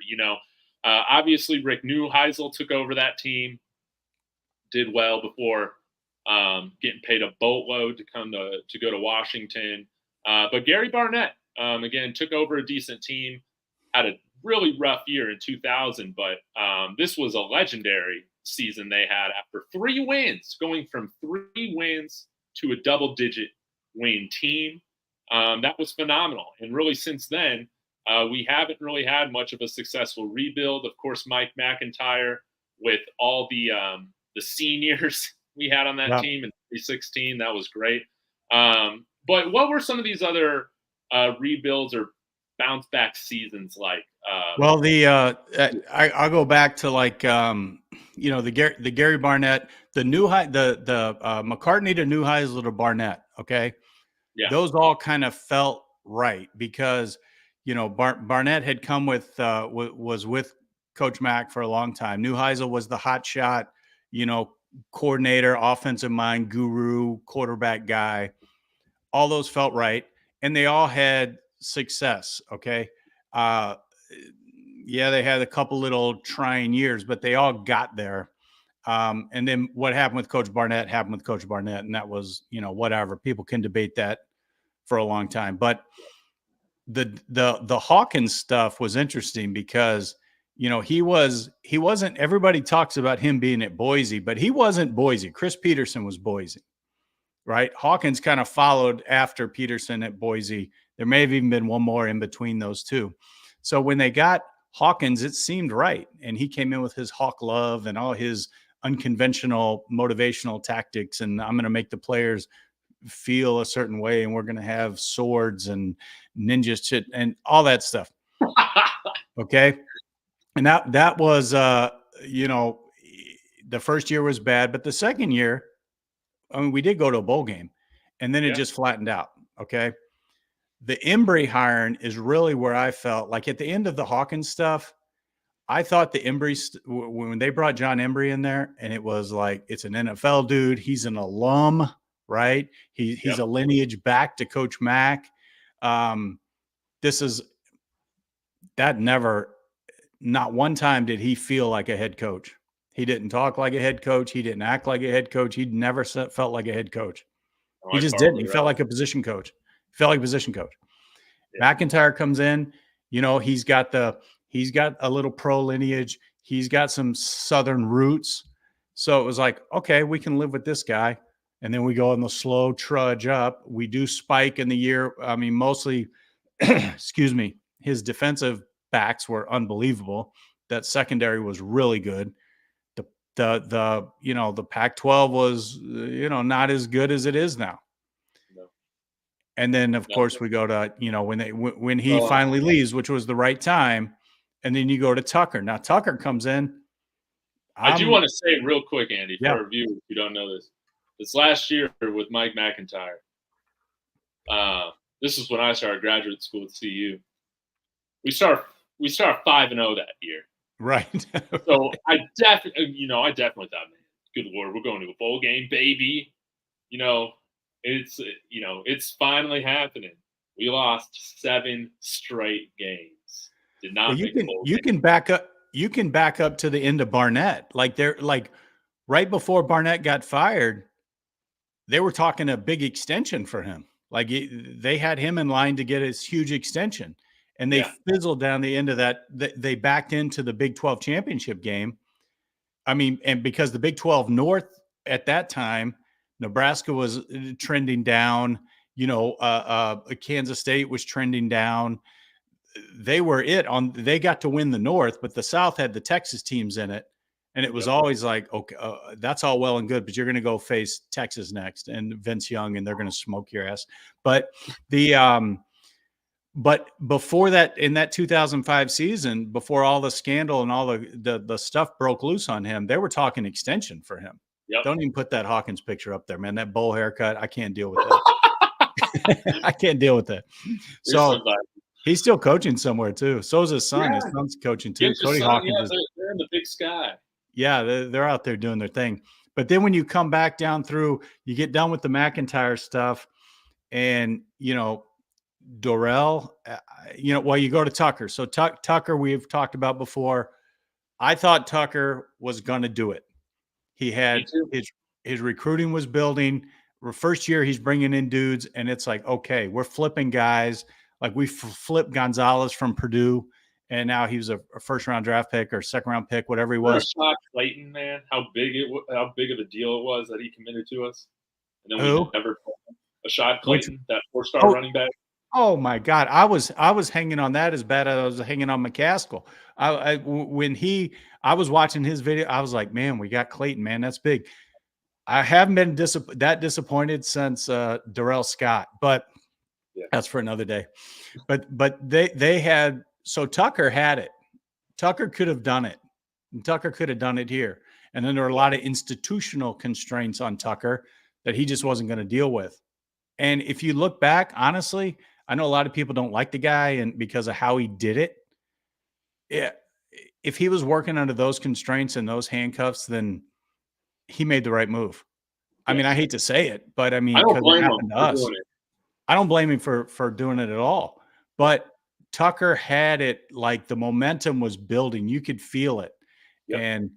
Obviously Rick Neuheisel took over that team, did well before getting paid a boatload to go to Washington. But Gary Barnett, again, took over a decent team, had a really rough year in 2000, but this was a legendary season they had after 3 wins, going from 3 wins to a double-digit win team. That was phenomenal. And really since then, we haven't really had much of a successful rebuild. Of course, Mike McIntyre with all the seniors we had on that team in 2016. That was great. But what were some of these other rebuilds or bounce back seasons like? Well, I'll go back to the Gary Barnett, the McCartney to Neuheisel to Barnett. Okay. Yeah. Those all kind of felt right because, Barnett had come was with Coach Mack for a long time. Neuheisel was the hot shot, coordinator, offensive mind, guru, quarterback guy. All those felt right. And they all had success. Okay. Yeah, they had a couple little trying years, but they all got there. And then what happened with Coach Barnett happened with Coach Barnett. And that was, whatever. People can debate that for a long time. But the Hawkins stuff was interesting because, he wasn't, everybody talks about him being at Boise, but he wasn't Boise. Chris Peterson was Boise, right? Hawkins kind of followed after Peterson at Boise. There may have even been one more in between those two. So when they got Hawkins, it seemed right. And he came in with his Hawk love and all his unconventional motivational tactics. And I'm going to make the players feel a certain way. And we're going to have swords and ninja shit and all that stuff. Okay. And that was, the first year was bad, but the second year, I mean, we did go to a bowl game and then it just flattened out. Okay. The Embry hiring is really where I felt like at the end of the Hawkins stuff, I thought the Embry when they brought John Embry in there, and it was like it's an NFL dude. He's an alum, right? He's a lineage back to Coach Mack. This is that never, not one time did he feel like a head coach. He didn't talk like a head coach. He didn't act like a head coach. He never felt like a head coach. He just didn't. He felt like a position coach. He felt like a position coach. Yeah. McIntyre comes in, he's got a little pro lineage. He's got some Southern roots. So it was like, okay, we can live with this guy. And then we go on the slow trudge up. We do spike in the year. I mean, mostly, excuse me, his defensive backs were unbelievable. That secondary was really good. The Pac-12 was, not as good as it is now. No. And then of course we go to, when he finally leaves, which was the right time. And then you go to Tucker. Now Tucker comes in. I do want to say real quick, Andy, for our viewers who don't know this last year with Mike McIntyre, this is when I started graduate school at CU. We start 5-0 that year. Right. So I definitely thought, man, good Lord, we're going to a bowl game, baby. It's finally happening. We lost 7 straight games. Did not make a bowl game. You can back up to the end of Barnett. Like right before Barnett got fired, they were talking a big extension for him. Like they had him in line to get his huge extension. And they fizzled down the end of that. They backed into the Big 12 championship game. I mean, and because the Big 12 North at that time, Nebraska was trending down, Kansas State was trending down. They got to win the North, but the South had the Texas teams in it. And it was always like, okay, that's all well and good, but you're going to go face Texas next and Vince Young, and they're going to smoke your ass. But But before that, in that 2005 season, before all the scandal and all the stuff broke loose on him, they were talking extension for him. Yep. Don't even put that Hawkins picture up there, man. That bowl haircut, I can't deal with that. I can't deal with that. So he's still coaching somewhere too. So is his son. Yeah. His son's coaching too. Cody Hawkins. They're in the big sky. Yeah, they're out there doing their thing. But then when you come back down through, you get done with the McIntyre stuff, and Dorrell, you go to Tucker. So Tucker, we've talked about before. I thought Tucker was going to do it. He had his recruiting was building. First year, he's bringing in dudes, and it's like, okay, we're flipping guys. Like we flipped Gonzalez from Purdue, and now he was a first-round draft pick or second-round pick, whatever he was. Rashad Clayton, man, how big of a deal it was that he committed to us, and then we never. Rashad Clayton, that 4-star running back. Oh my God. I was hanging on that as bad as I was hanging on McCaskill. When I was watching his video, I was like, man, we got Clayton, man. That's big. I haven't been that disappointed since Darrell Scott, but that's for another day. But they had, so Tucker had it. Tucker could have done it. And Tucker could have done it here. And then there were a lot of institutional constraints on Tucker that he just wasn't going to deal with. And if you look back, honestly, I know a lot of people don't like the guy and because of how he did it. Yeah, if he was working under those constraints and those handcuffs, then he made the right move. I mean, I hate to say it, but I mean, because it happened to us. I don't blame him for doing it at all. But Tucker had it, like the momentum was building. You could feel it. Yep. And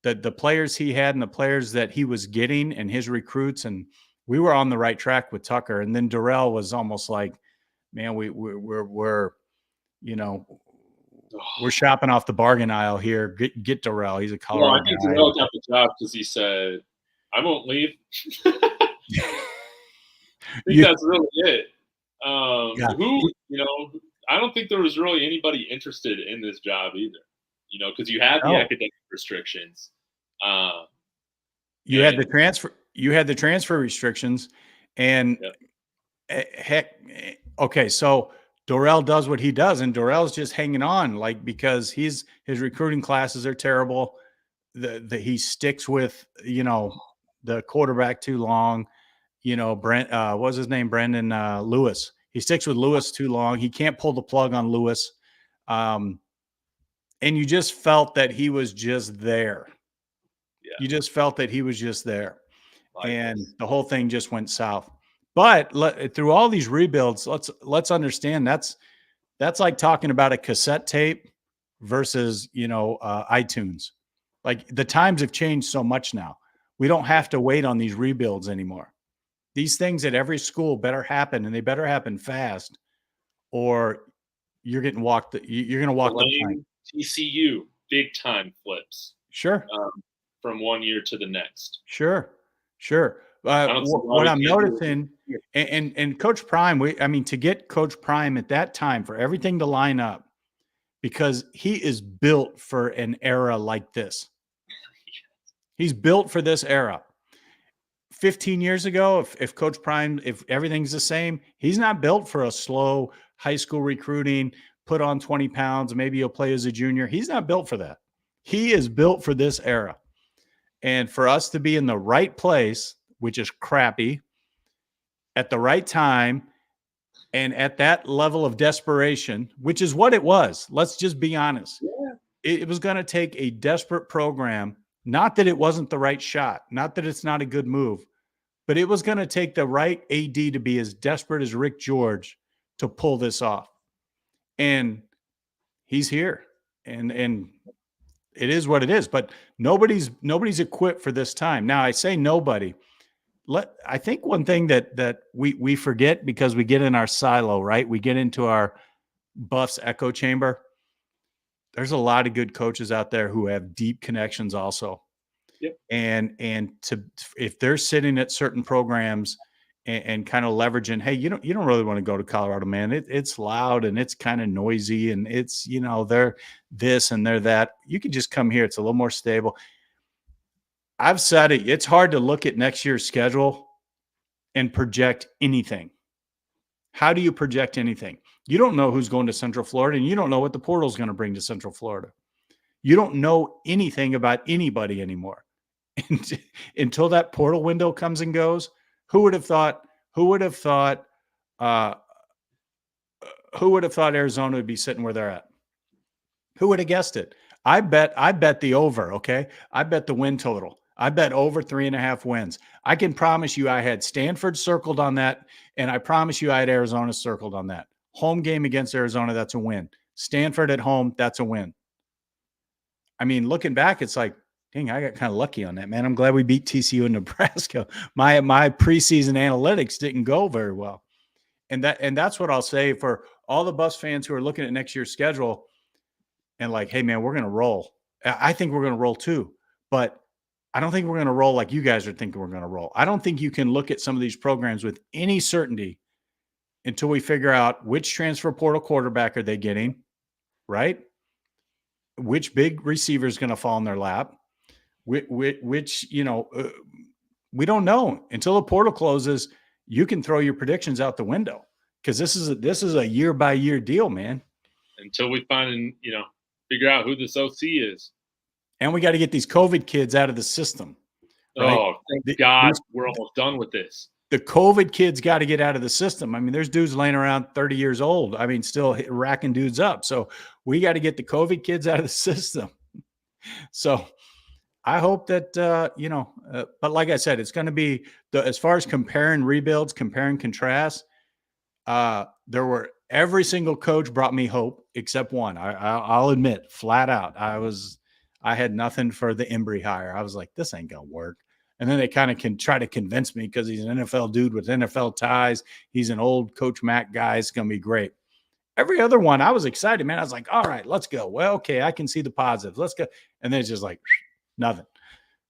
the players he had and the players that he was getting and his recruits, and we were on the right track with Tucker. And then Darrell was almost like, man, we're shopping off the bargain aisle here. Get Darrell. He's a Colorado guy. I think Darrell got the job because he said, I won't leave. I think that's really it. I don't think there was really anybody interested in this job either, because you had the academic restrictions. You had the transfer restrictions, and heck, okay, so Darrell does what he does, and Darrell's just hanging on, like, because his recruiting classes are terrible. He sticks with the quarterback too long. Brent, what was his name? Brandon Lewis. He sticks with Lewis too long. He can't pull the plug on Lewis. and you just felt that he was just there. Yeah. You just felt that he was just there. And Lifeless. the whole thing just went south. But through all these rebuilds, let's understand that's like talking about a cassette tape versus iTunes. Like the times have changed so much now. We don't have to wait on these rebuilds anymore. These things at every school better happen, and they better happen fast, or you're getting walked. You're going to walk the plank. TCU big time flips. Sure. From one year to the next. Sure. What I'm noticing, and Coach Prime, to get Coach Prime at that time for everything to line up, because he is built for an era like this. He's built for this era. 15 years ago, if Coach Prime, if everything's the same, he's not built for a slow high school recruiting, put on 20 pounds, maybe he'll play as a junior. He's not built for that. He is built for this era. And for us to be in the right place, which is crappy, at the right time, and at that level of desperation, which is what it was. Let's just be honest. Yeah. It was going to take a desperate program. Not that it wasn't the right shot, not that it's not a good move, but it was going to take the right AD to be as desperate as Rick George to pull this off. And he's here. And it is what it is. But nobody's equipped for this time. Now, I say nobody. I think one thing that we forget, because we get in our silo, right? We get into our Buffs echo chamber. There's a lot of good coaches out there who have deep connections also. Yep. And if they're sitting at certain programs and kind of leveraging, hey, you don't really want to go to Colorado, man. It's loud and it's kind of noisy and it's, they're this and they're that. You can just come here. It's a little more stable. I've said it. It's hard to look at next year's schedule and project anything. How do you project anything? You don't know who's going to Central Florida, and you don't know what the portal is going to bring to Central Florida. You don't know anything about anybody anymore. And until that portal window comes and goes, who would have thought Arizona would be sitting where they're at? Who would have guessed it? I bet the over, okay? I bet the win total. I bet over 3.5 wins. I can promise you I had Stanford circled on that, and I promise you I had Arizona circled on that. Home game against Arizona, that's a win. Stanford at home, that's a win. I mean, looking back, it's like, dang, I got kind of lucky on that, man. I'm glad we beat TCU in Nebraska. My preseason analytics didn't go very well. And that's what I'll say for all the Buffs fans who are looking at next year's schedule and like, hey, man, we're going to roll. I think we're going to roll too. But I don't think we're going to roll like you guys are thinking we're going to roll. I don't think you can look at some of these programs with any certainty until we figure out which transfer portal quarterback are they getting, right? Which big receiver is going to fall in their lap? Which we don't know until the portal closes. You can throw your predictions out the window because this is a year by year deal, man. Until we find figure out who this OC is. And we got to get these COVID kids out of the system. Right? Oh, thank God we're almost done with this. The COVID kids got to get out of the system. I mean, there's dudes laying around 30 years old. I mean, still racking dudes up. So we got to get the COVID kids out of the system. So I hope that, but like I said, it's going to be as far as comparing rebuilds, compare and contrast. Every single coach brought me hope except one. I'll admit flat out. I had nothing for the Embry hire. I was like, this ain't going to work. And then they kind of can try to convince me because he's an NFL dude with NFL ties. He's an old Coach Mac guy. It's going to be great. Every other one, I was excited, man. I was like, all right, let's go. Well, okay, I can see the positives. Let's go. And then it's just like nothing.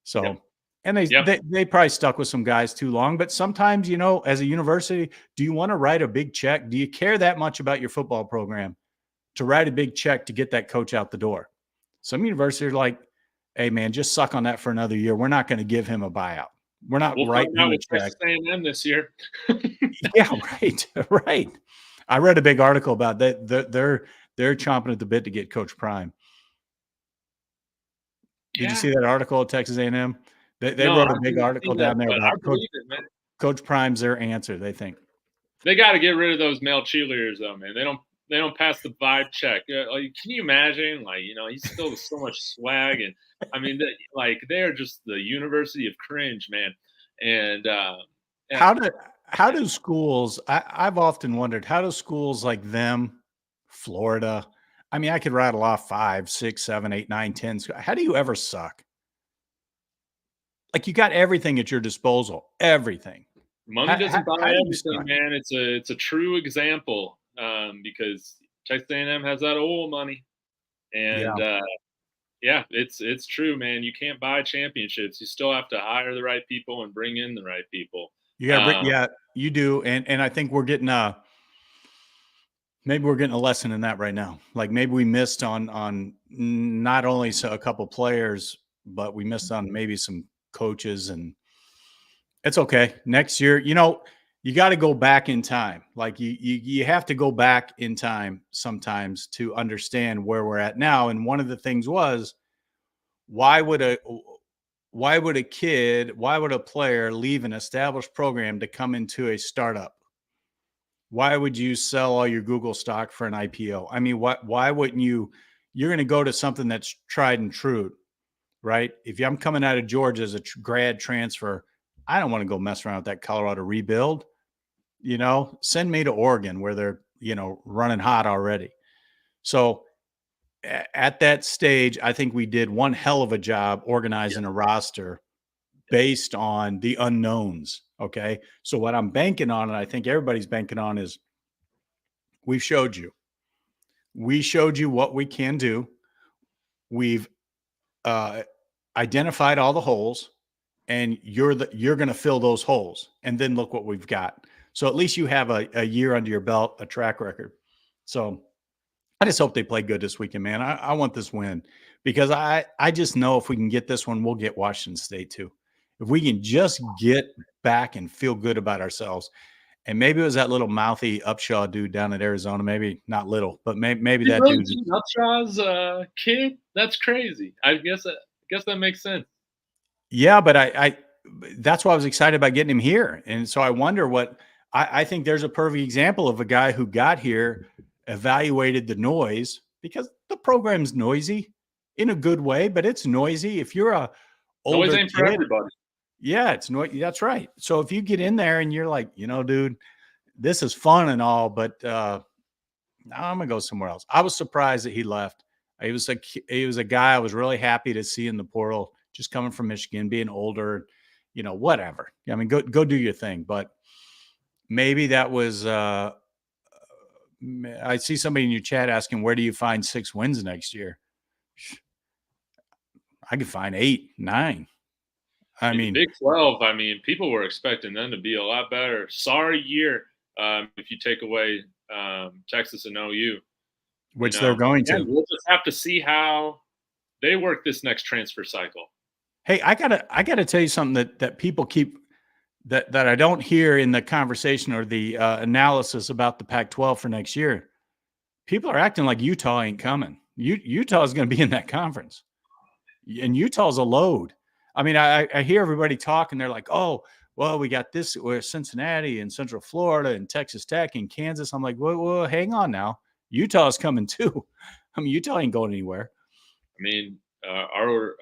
So, yep. And they probably stuck with some guys too long. But sometimes, as a university, do you want to write a big check? Do you care that much about your football program to write a big check to get that coach out the door? Some universities are like, hey, man, just suck on that for another year. We're not going to give him a buyout. We're not writing him a check. A&M this year. Yeah, right. I read a big article about that. They're chomping at the bit to get Coach Prime. Did you see that article at Texas A&M? They wrote a big article down there about Coach Prime's their answer, they think. They got to get rid of those male cheerleaders, though, man. pass the vibe check. Like, can you imagine? Like, he's still with so much swag, and I mean, like they're just the University of Cringe, man. And yeah, How do how do schools I've often wondered, how do schools like them, Florida, I mean, I could rattle off 5, 6, 7, 8, 9, 10. How do you ever suck? Like, you got everything at your disposal, everything. money doesn't buy How do you everything, suck? man. It's a true example, because Texas A&M has that old money, Yeah. and yeah, it's true, man. You can't buy championships. You still have to hire the right people and bring in the right people. You gotta bring Um, yeah, you do, and I think we're getting maybe we're getting a lesson in that right now. Like, maybe we missed on not only a couple players, but we missed on maybe some coaches, and it's okay. Next year, you got to go back in time. Like, you have to go back in time sometimes to understand where we're at now. And one of the things was, why would a why would a player leave an established program to come into a startup? Why would you sell all your Google stock for an IPO? I mean, why wouldn't you? You're going to go to something that's tried and true, right? If I'm coming out of Georgia as a grad transfer, I don't want to go mess around with that Colorado rebuild. Send me to Oregon where they're, running hot already. So at that stage, I think we did one hell of a job organizing a roster based on the unknowns. Okay. So what I'm banking on, and I think everybody's banking on, is we showed you. We showed you what we can do. We've uh, identified all the holes, and you're going to fill those holes. And then look what we've got. So at least you have a year under your belt, a track record. So I just hope they play good this weekend, man. I want this win, because I just know if we can get this one, we'll get Washington State too. If we can just get back and feel good about ourselves. And maybe it was that little mouthy Upshaw dude down at Arizona. Maybe not little, but maybe you that really dude. Gene Upshaw's kid? That's crazy. I guess that makes sense. Yeah, but that's why I was excited about getting him here. And so I wonder I think there's a perfect example of a guy who got here, evaluated the noise, because the program's noisy in a good way, but it's noisy. If you're a Noise older ain't for kid, everybody. yeah, it's noisy. That's right. So if you get in there and you're like, dude, this is fun and all, but I'm gonna go somewhere else. I was surprised that he left. He was a guy I was really happy to see in the portal, just coming from Michigan, being older, whatever. I mean, go do your thing. But maybe that was. I see somebody in your chat asking, where do you find 6 wins next year? I could find 8, 9. I The mean, Big 12. I mean, people were expecting them to be a lot better. Sorry year, if you take away Texas and OU. which they're going Yeah, to. we'll just have to see how they work this next transfer cycle. Hey, I gotta tell you something that people keep that I don't hear in the conversation or the analysis about the Pac-12 for next year. People are acting like Utah ain't coming. Utah is going to be in that conference, and Utah's a load. I mean, I hear everybody talk, and they're like, "Oh, well, we got this. We're Cincinnati and Central Florida and Texas Tech and Kansas." I'm like, "Well, hang on now. Utah's coming too. I mean, Utah ain't going anywhere." I mean, our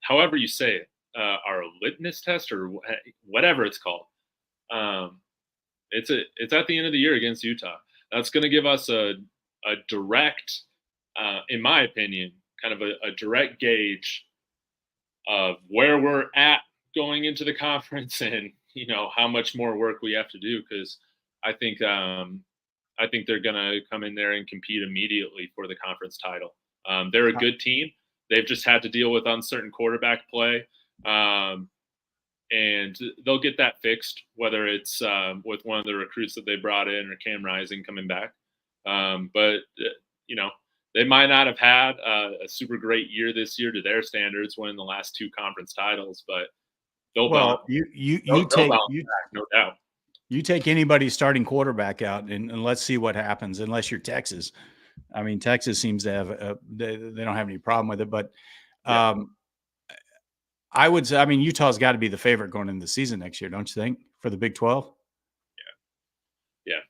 however you say it, our litmus test or whatever it's called. Um, it's at the end of the year against Utah. That's going to give us a direct, in my opinion, kind of a direct gauge of where we're at going into the conference, and how much more work we have to do, because I think I think they're going to come in there and compete immediately for the conference title. They're a good team. They've just had to deal with uncertain quarterback play. And they'll get that fixed, whether it's with one of the recruits that they brought in or Cam Rising coming back. But they might not have had a super great year this year to their standards, winning the last 2 conference titles, but they'll Well, bounce. They'll bounce back, no doubt. you take anybody's starting quarterback out, and let's see what happens. Unless you're Texas, I mean, Texas seems to have they don't have any problem with it, but Yeah. I would say, I mean, Utah's got to be the favorite going into the season next year, don't you think, for the Big 12? Yeah.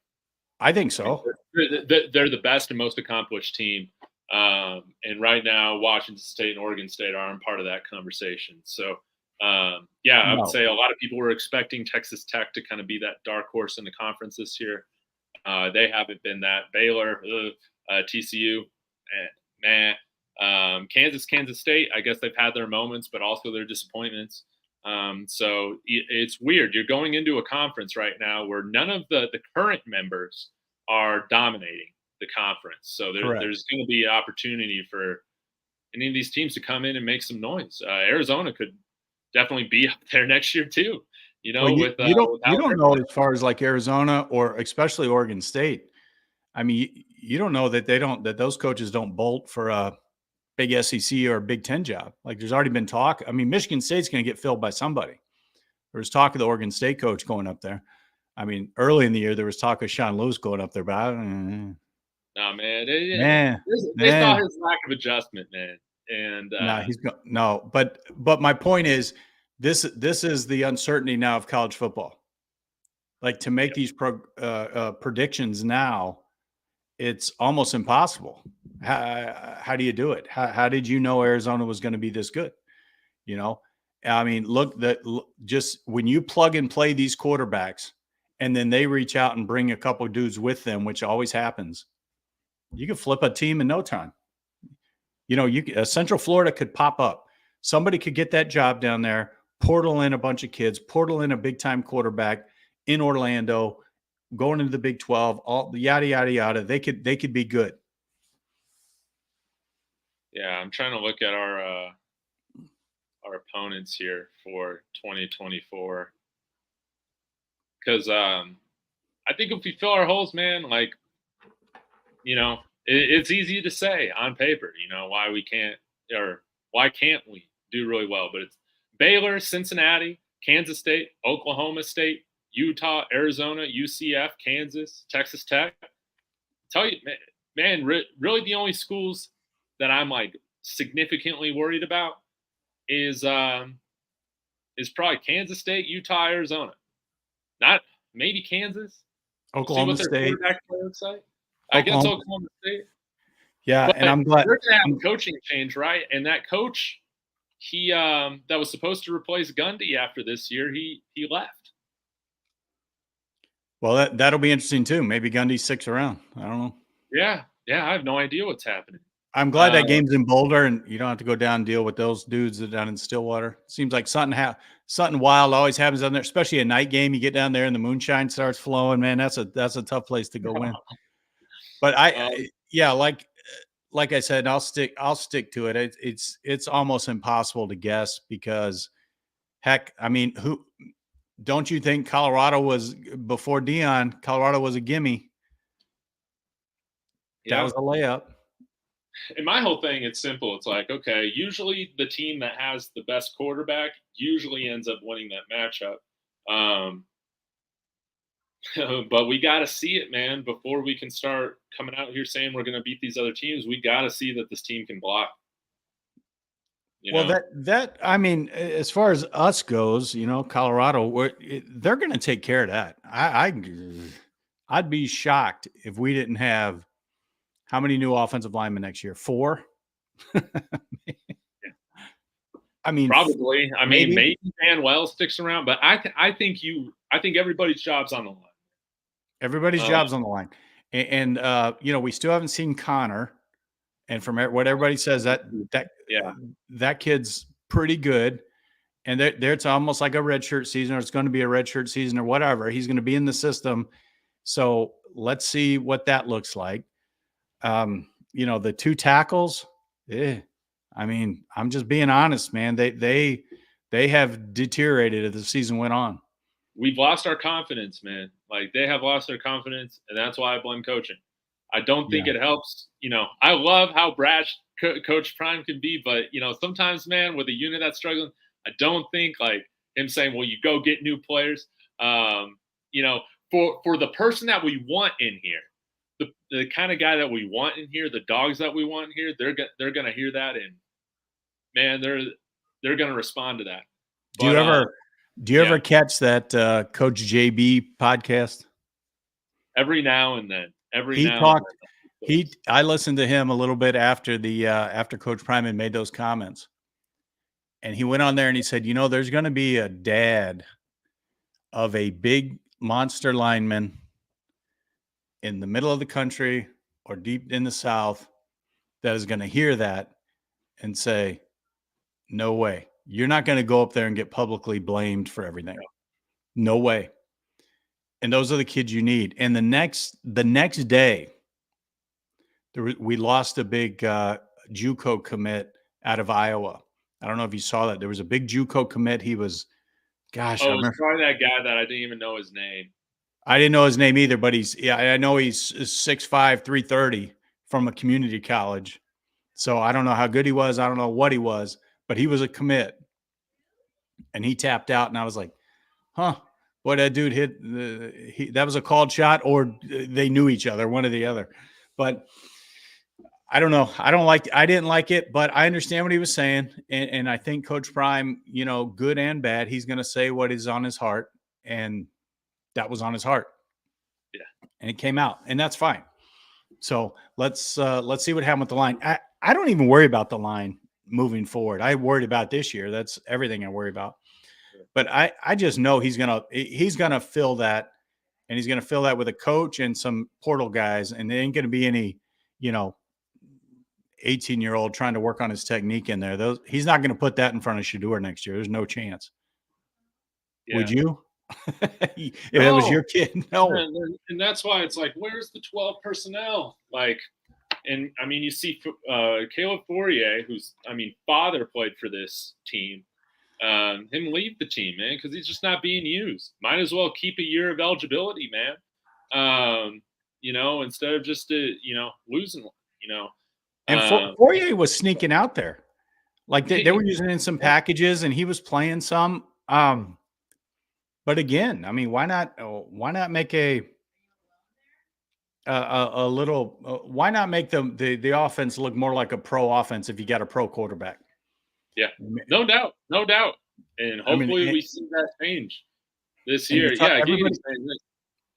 I think so. They're the best and most accomplished team. And right now, Washington State and Oregon State aren't part of that conversation. So, yeah, I would No. say a lot of people were expecting Texas Tech to kind of be that dark horse in the conference this year. They haven't been that. Baylor, TCU, Kansas State, I guess they've had their moments, but also their disappointments. So it's weird. You're going into a conference right now where none of the current members are dominating the conference. So there's going to be an opportunity for any of these teams to come in and make some noise. Arizona could definitely be up there next year too. You know, Well, with you don't know Alabama. as far as like Arizona or especially Oregon State. I mean, you don't know that that those coaches don't bolt for a big SEC or a Big Ten job. Like there's already been talk. I mean, Michigan State's going to get filled by somebody. There was talk of the Oregon State coach going up there. I mean, early in the year there was talk of Sean Lewis going up there, but I don't. No, man. They saw Man. his lack of adjustment, man. And no. But my point is, this is the uncertainty now of college football. Like to make these predictions now, it's almost impossible. How do you do it? How did you know Arizona was going to be this good? You know, I mean, just when you plug and play these quarterbacks, and then they reach out and bring a couple of dudes with them, which always happens, you can flip a team in no time. You know, Central Florida could pop up. Somebody could get that job down there, portal in a bunch of kids, portal in a big time quarterback in Orlando, going into the Big 12, all yada yada yada. They could be good. Yeah, I'm trying to look at our opponents here for 2024 because I think if we fill our holes, man, like it's easy to say on paper, why we can't or why can't we do really well, but it's Baylor, Cincinnati, Kansas State, Oklahoma State, Utah, Arizona, UCF, Kansas, Texas Tech. Tell you, man, really the only schools that I'm like significantly worried about is probably Kansas State, Utah, Arizona. Not maybe Kansas. Oklahoma we'll see what their State. quarterback play looks like. I guess Oklahoma State. Yeah, but and I'm glad they're gonna have a coaching change, right? And that coach, he that was supposed to replace Gundy after this year, he left. Well, that'll be interesting too. Maybe Gundy sticks around. I don't know. Yeah, I have no idea what's happening. I'm glad that game's in Boulder, and you don't have to go down and deal with those dudes that are down in Stillwater. Seems like something wild always happens down there, especially a night game. You get down there and the moonshine starts flowing. Man, that's a tough place to go win. But like I said, I'll stick to it. It's almost impossible to guess because, heck, I mean, who don't you think Colorado was before Deion? Colorado was a gimme. That was a layup. And my whole thing, it's simple. It's like, okay, usually the team that has the best quarterback usually ends up winning that matchup. But we got to see it, man, before we can start coming out here saying we're going to beat these other teams. We got to see that this team can block. That I mean, as far as us goes, Colorado, they're going to take care of that. I'd be shocked if we didn't have how many new offensive linemen next year? 4. I mean, probably. I mean, maybe Manuel sticks around, but I think everybody's job's on the line. Everybody's job's on the line, and we still haven't seen Connor. And from what everybody says, that kid's pretty good. And there it's almost like a redshirt season, or it's going to be a redshirt season, or whatever. He's going to be in the system. So let's see what that looks like. The 2 tackles. I mean, I'm just being honest, man. They have deteriorated as the season went on. We've lost our confidence, man. Like they have lost their confidence, and that's why I blame coaching. I don't think it helps. I love how brash Coach Prime can be, but sometimes, man, with a unit that's struggling, I don't think like him saying, "Well, you go get new players." For the person that we want in here, the kind of guy that we want in here, the dogs that we want in here, they're gonna hear that, and man, they're gonna respond to that. Do you ever catch that Coach JB podcast? Every now and then. He talked. I listened to him a little bit after after Coach Prime had made those comments, and he went on there and he said, there's going to be a dad of a big monster lineman in the middle of the country or deep in the South that is going to hear that and say, no way. You're not going to go up there and get publicly blamed for everything. No way. And those are the kids you need. And the next day, we lost a big JUCO commit out of Iowa. I don't know if you saw that. There was a big JUCO commit. He was, gosh, it was probably that guy that I didn't even know his name. I didn't know his name either, but I know he's 6'5", 330 from a community college. So I don't know how good he was. I don't know what he was, but he was a commit. And he tapped out, and I was like, huh, boy, that dude hit. That was a called shot, or they knew each other, one or the other. But I don't know. I didn't like it, but I understand what he was saying. And I think Coach Prime, good and bad, he's going to say what is on his heart. And that was on his heart. Yeah. And it came out, and that's fine. So let's see what happened with the line. I don't even worry about the line moving forward. I worried about this year. That's everything I worry about. But I just know he's gonna fill that, and he's gonna fill that with a coach and some portal guys, and there ain't gonna be any, 18-year-old trying to work on his technique in there. He's not gonna put that in front of Shedeur next year. There's no chance. Yeah. Would you? If it was your kid, no. And that's why it's like, where's the 12 personnel? Like, and I mean, you see Caleb Fourier, who's, father played for this team. Him leave the team, man, because he's just not being used. Might as well keep a year of eligibility, man. Instead of just losing. And Fourier was sneaking out there, like they were using it in some packages, and he was playing some. But again, why not make a little? Why not make the offense look more like a pro offense if you got a pro quarterback? Yeah, no doubt, and hopefully we see that change this year. Yeah, go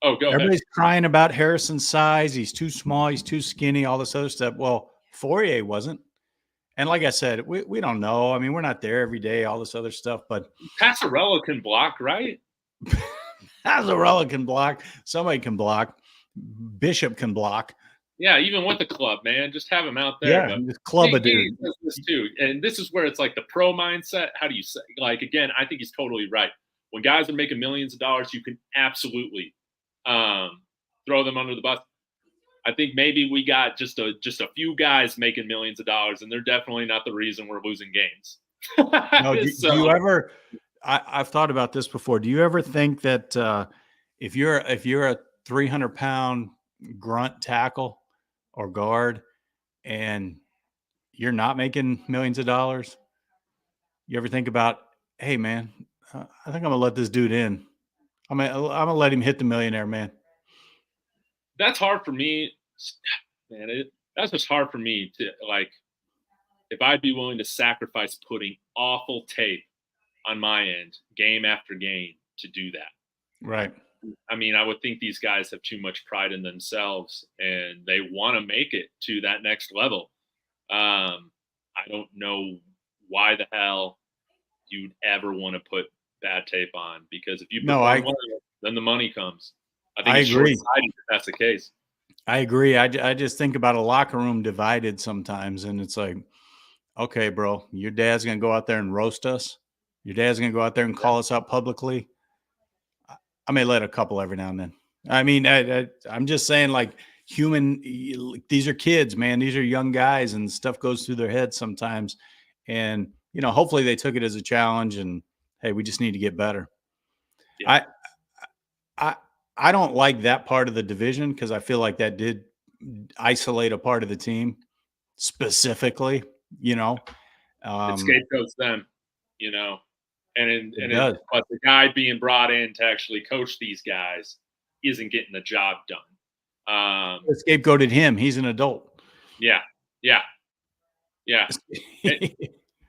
ahead. Everybody's crying about Harrison's size. He's too small. He's too skinny. All this other stuff. Well, Fourier wasn't. And like I said, we don't know. We're not there every day. All this other stuff, but Passarella can block, right? Passarella can block. Somebody can block. Bishop can block. Yeah, even with the club, man, just have him out there. Yeah, but club a dude. Does this too, and this is where it's like the pro mindset. How do you say? Like again, I think he's totally right. When guys are making millions of dollars, you can absolutely throw them under the bus. I think maybe we got just a few guys making millions of dollars, and they're definitely not the reason we're losing games. No, do you ever? I've thought about this before. Do you ever think that if you're a 300-pound grunt tackle or guard and you're not making millions of dollars, you ever think about, hey man, I think I'm gonna let this dude in. I'm gonna let him hit the millionaire man. That's hard for me, man. That's just hard for me to like. If I'd be willing to sacrifice putting awful tape on my end, game after game, to do that. Right. I would think these guys have too much pride in themselves and they want to make it to that next level. I don't know why the hell you'd ever want to put bad tape on, because if you put then the money comes. I think it's agree. Short-sighted if that's the case. I agree. I just think about a locker room divided sometimes, and it's like, okay, bro, your dad's going to go out there and roast us. Your dad's going to go out there and call us out publicly. I may let a couple every now and then. I'm just saying, like, these are kids, man. These are young guys, and stuff goes through their heads sometimes. And, hopefully they took it as a challenge and, hey, we just need to get better. Yeah. I don't like that part of the division because I feel like that did isolate a part of the team specifically, it scapegoats them, but the guy being brought in to actually coach these guys isn't getting the job done. It scapegoated him. He's an adult. Yeah.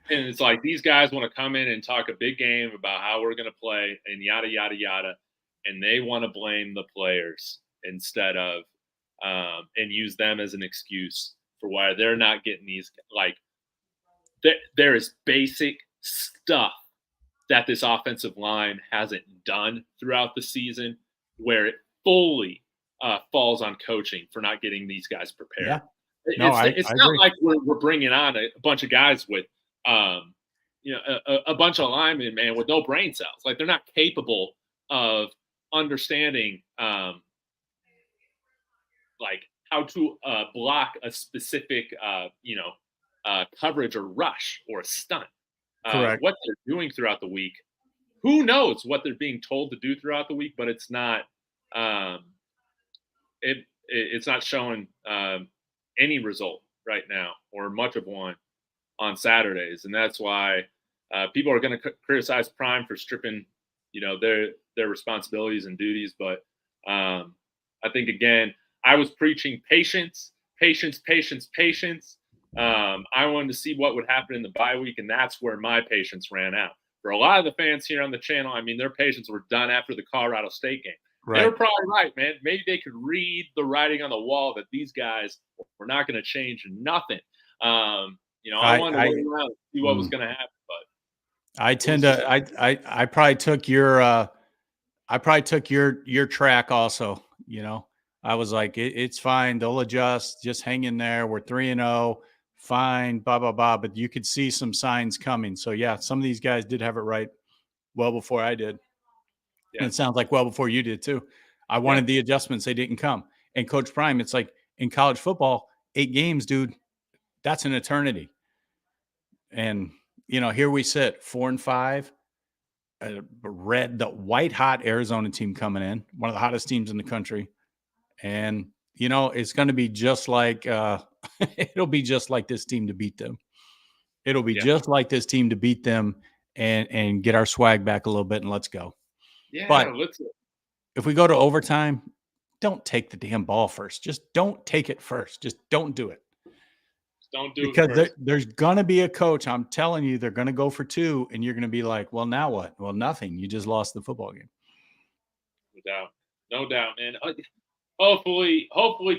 And it's like these guys want to come in and talk a big game about how we're going to play and yada, yada, yada. And they want to blame the players instead of and use them as an excuse for why they're not getting these. Like there is basic stuff that this offensive line hasn't done throughout the season where it fully falls on coaching for not getting these guys prepared. Yeah. No, I It's not agree. like we're bringing on a bunch of guys with a bunch of linemen, man, with no brain cells. Like they're not capable of understanding like how to block a specific coverage or rush or a stunt. Correct. What they're doing throughout the week, who knows what they're being told to do throughout the week, but it's not it's not showing any result right now or much of one on Saturdays, and that's why people are going to criticize Prime for stripping their responsibilities and duties. But I think again, I was preaching patience, patience, patience, patience. I wanted to see what would happen in the bye week, and that's where my patience ran out. For a lot of the fans here on the channel, I mean, their patience were done after the Colorado State game. They were Right. probably right, man. Maybe they could read the writing on the wall that these guys were not going to change nothing. I wanted to I wait around and see what was mm, going to happen, but I it was tend just to I probably took your track also, you know. I was like, it's fine, they'll adjust, just hang in there. We're 3-0, fine, blah, blah, blah. But you could see some signs coming. So yeah, some of these guys did have it right well before I did. yeah, And it sounds like well before you did too. I yeah, wanted the adjustments, they didn't come. And Coach Prime, it's like in college football, 8 games, dude, that's an eternity. And here we sit, 4-5. The white hot Arizona team coming in, one of the hottest teams in the country. And, it's going to be just like, it'll be just like this team to beat them. It'll be yeah, just like this team to beat them and get our swag back a little bit and let's go. yeah. But Let's if we go to overtime, don't take the damn ball first. Just don't take it first. Just don't do it. don't do it Because first. there's going to be a coach, I'm telling you, they're going to go for 2 and you're going to be like, well, now what? Well, nothing. You just lost the football game. No doubt, man. Hopefully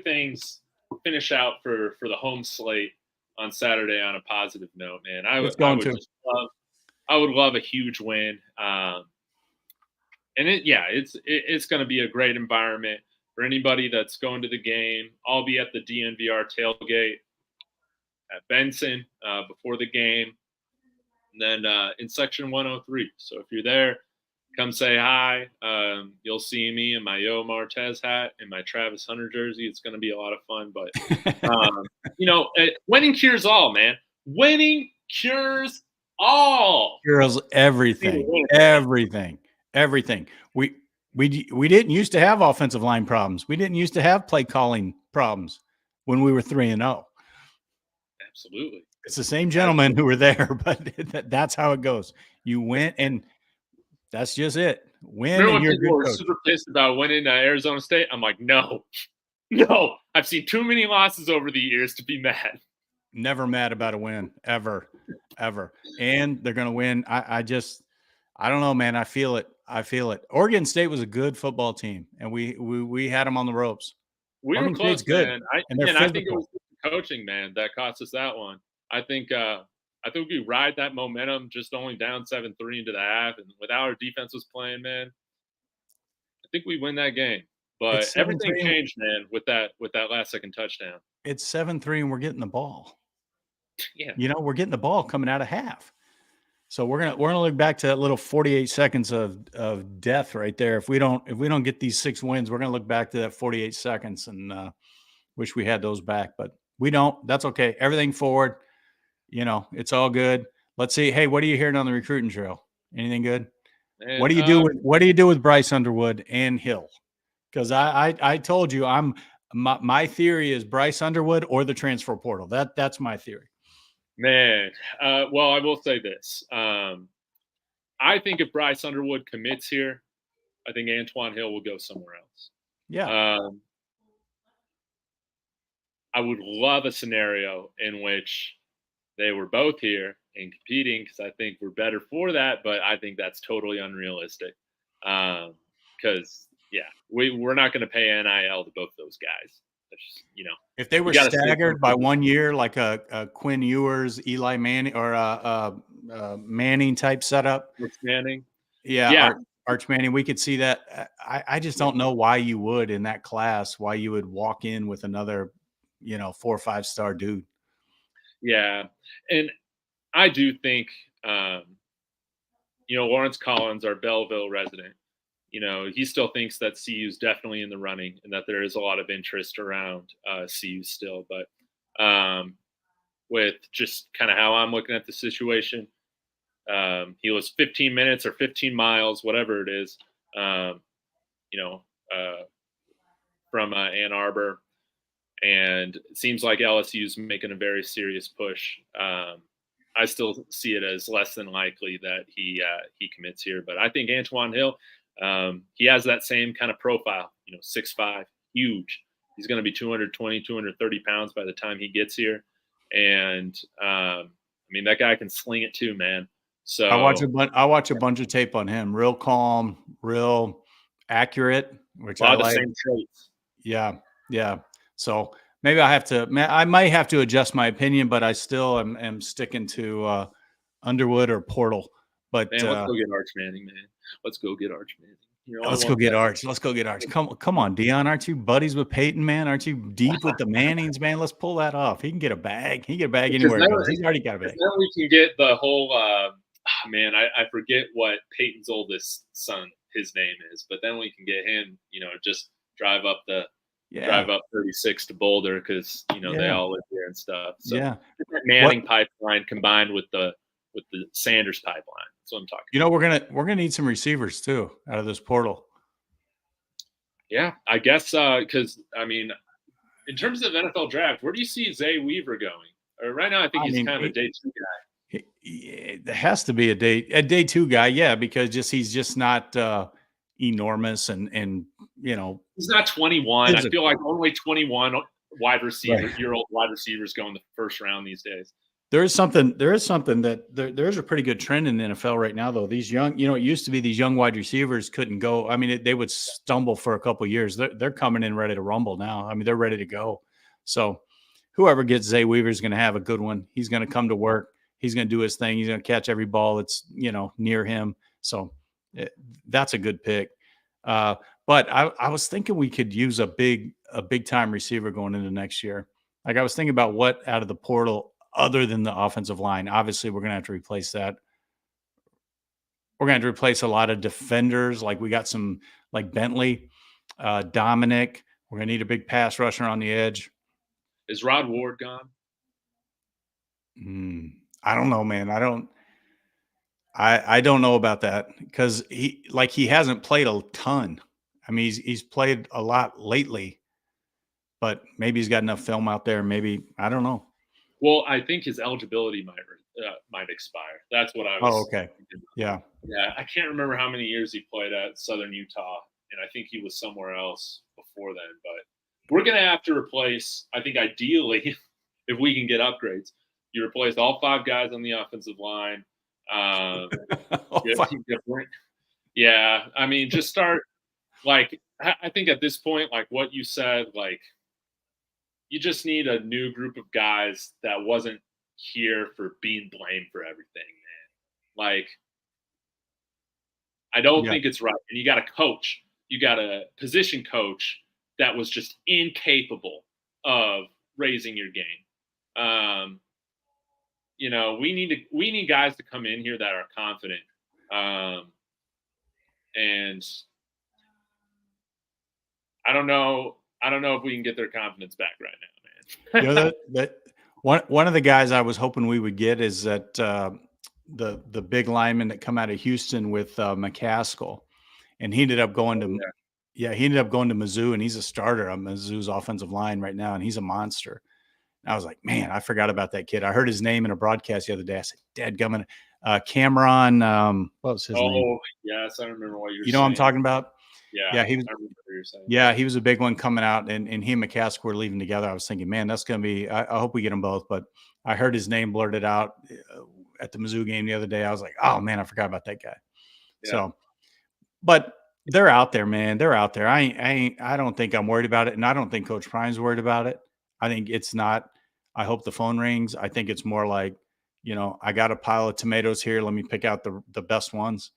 things finish out for the home slate on Saturday on a positive note, man. It's I going would to. just I would love a huge win. And it's going to be a great environment for anybody that's going to the game. I'll be at the DNVR tailgate at Benson before the game, and then in section 103. So if you're there, come say hi. You'll see me in my Yo Martez hat and my Travis Hunter jersey. It's going to be a lot of fun. But winning cures all, man. Winning cures all. Girls, everything, everything, everything. We didn't used to have offensive line problems. We didn't used to have play calling problems when we were 3-0. Absolutely. It's the same gentlemen who were there, but that's how it goes. You win, and that's just it. Win, Remember and when you're a people good were coach. super pissed about winning Arizona State? I'm like, no. I've seen too many losses over the years to be mad. Never mad about a win, ever. And they're going to win. I don't know, man. I feel it. Oregon State was a good football team, and we had them on the ropes. We were Oregon State's close, good, man. and they're I think it physical. was the coaching, man, that cost us that one. I think we ride that momentum, just only down 7-3 into the half, and with how our defense was playing, man, I think we win that game. But It's everything 7-3. changed, man, with that last second touchdown. It's 7-3, and we're getting the ball. Yeah, We're getting the ball coming out of half. So we're gonna look back to that little 48 seconds of death right there. If we don't get these 6 wins, we're gonna look back to that 48 seconds and wish we had those back. But we don't. That's okay. Everything forward. It's all good. Let's see. Hey, what are you hearing on the recruiting trail? Anything good? man. What do you do with Bryce Underwood and Hill? Because I told you my theory is Bryce Underwood or the transfer portal. That's my theory. Man, well, I will say this. I think if Bryce Underwood commits here, I think Antoine Hill will go somewhere else. Yeah. I would love a scenario in which they were both here and competing because I think we're better for that, but I think that's totally unrealistic. Because Yeah, we're not going to pay NIL to both those guys. If they You were got to save staggered by something. 1 year, like a Quinn Ewers, Eli Manning, or a Manning type setup, Rich Manning. yeah, Yeah, Arch Manning, we could see that. I just yeah, don't know why you would in that class, why you would walk in with another, 4 or 5-star dude. yeah. And I do think, um, Lawrence Collins, our Belleville resident, he still thinks that CU is definitely in the running and that there is a lot of interest around CU still. But with just kind of how I'm looking at the situation, he was 15 minutes or 15 miles, whatever it is, um, you know, from Ann Arbor. And it seems like LSU is making a very serious push. I still see it as less than likely that he commits here, but I think Antoine Hill, he has that same kind of profile. 6'5", huge. He's going to be 220, 230 pounds by the time he gets here, and that guy can sling it too, man. I watch So a bunch of tape on him. Real calm, real accurate, which a I lot of the like. same traits. Yeah, yeah. So maybe I might have to adjust my opinion, but I still am sticking to Underwood or Portal. But Man, let's go get Arch Manning, man. Let's go get Arch Manning. I let's go want get that. Arch. Let's go get Arch. Come on, Dion. Aren't you buddies with Peyton, man? Aren't you deep with the Mannings, man? Let's pull that off. He can get a bag. He can get a bag Because anywhere he then, goes. He's already got a bag. then we can get the whole. Man, I forget what Peyton's oldest son his name is, but then we can get him. Just drive up 36 to Boulder because they Yeah. all live here and stuff. So Yeah. that Manning pipeline combined with the Sanders pipeline. That's what I'm talking. We're gonna need some receivers too out of this portal. Yeah, I guess because in terms of NFL draft, where do you see Zay Weaver going? Right now, I think he's kind of a day 2 guy. There has to be a day 2 guy, yeah, because he's just not enormous and he's not 21. physical. I feel like only 21 wide receiver, year-old wide receivers go in the first round these days. There is something that there's a pretty good trend in the NFL right now, though. These young, it used to be these young wide receivers couldn't go. I mean, they would stumble for a couple of years. They're coming in ready to rumble now. I mean, they're ready to go. So whoever gets Zay Weaver is going to have a good one. He's going to come to work. He's going to do his thing. He's going to catch every ball that's near him. So that's a good pick. But I was thinking we could use a big time receiver going into next year. Like I was thinking about what out of the portal other than the offensive line. Obviously, we're going to have to replace that. We're going to have to replace a lot of defenders. Like we got some like Bentley, Dominic. We're going to need a big pass rusher on the edge. Is Rod Ward gone? I don't know, man. I don't know about that because he hasn't played a ton. I mean, he's played a lot lately, but maybe he's got enough film out there. Maybe I don't know. Well, I think his eligibility might expire. That's what I was. Oh, okay. Yeah. I can't remember how many years he played at Southern Utah, and I think he was somewhere else before then. But we're gonna have to replace. I think ideally, if we can get upgrades, you replace all 5 guys on the offensive line. Yeah, I mean, just start. Like, I think at this point, like what you said, like you just need a new group of guys that wasn't here for being blamed for everything, man. Like, I don't think it's right. And you got a coach, you got a position coach that was just incapable of raising your game. We need guys to come in here that are confident. And I don't know if we can get their confidence back right now, man. that one of the guys I was hoping we would get is that the big lineman that come out of Houston with McCaskill, and he ended up going to Mizzou, and he's a starter on Mizzou's offensive line right now, and he's a monster. And I was like, man, I forgot about that kid. I heard his name in a broadcast the other day. I said, "Dadgummit, Cameron." What was his name? Oh, yes, I remember what you're saying. You know what I'm talking about? Yeah, he was. I remember what you're saying. Yeah, he was a big one coming out, and he and McCaskill were leaving together. I was thinking, man, that's going to be. I hope we get them both. But I heard his name blurted out at the Mizzou game the other day. I was like, oh man, I forgot about that guy. Yeah. So, but They're out there, man. They're out there. I don't think I'm worried about it, and I don't think Coach Prime's worried about it. I think it's not. I hope the phone rings. I think it's more like, I got a pile of tomatoes here. Let me pick out the best ones,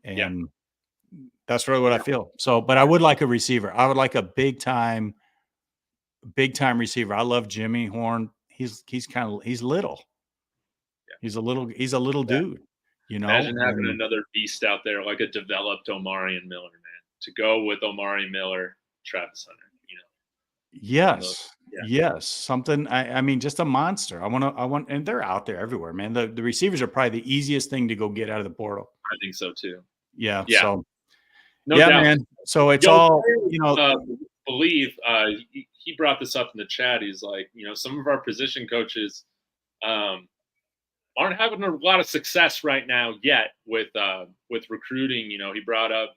Yeah, and that's really what I yeah, feel. So, but I would like a receiver. I would like a big time receiver. I love Jimmy Horn. He's little. He's a little yeah. dude, Imagine having and another beast out there like a developed Omari and Miller, man. To go with Omari Miller, Travis Hunter, on the yes, yeah, yes, something. I mean, just a monster. And they're out there everywhere, man. The receivers are probably the easiest thing to go get out of the portal. I think so too. Yeah. Yeah, So no yeah, doubt. man. So it's Yo, all, you know, believe he brought this up in the chat. He's like, some of our position coaches um, aren't having a lot of success right now yet with recruiting. He brought up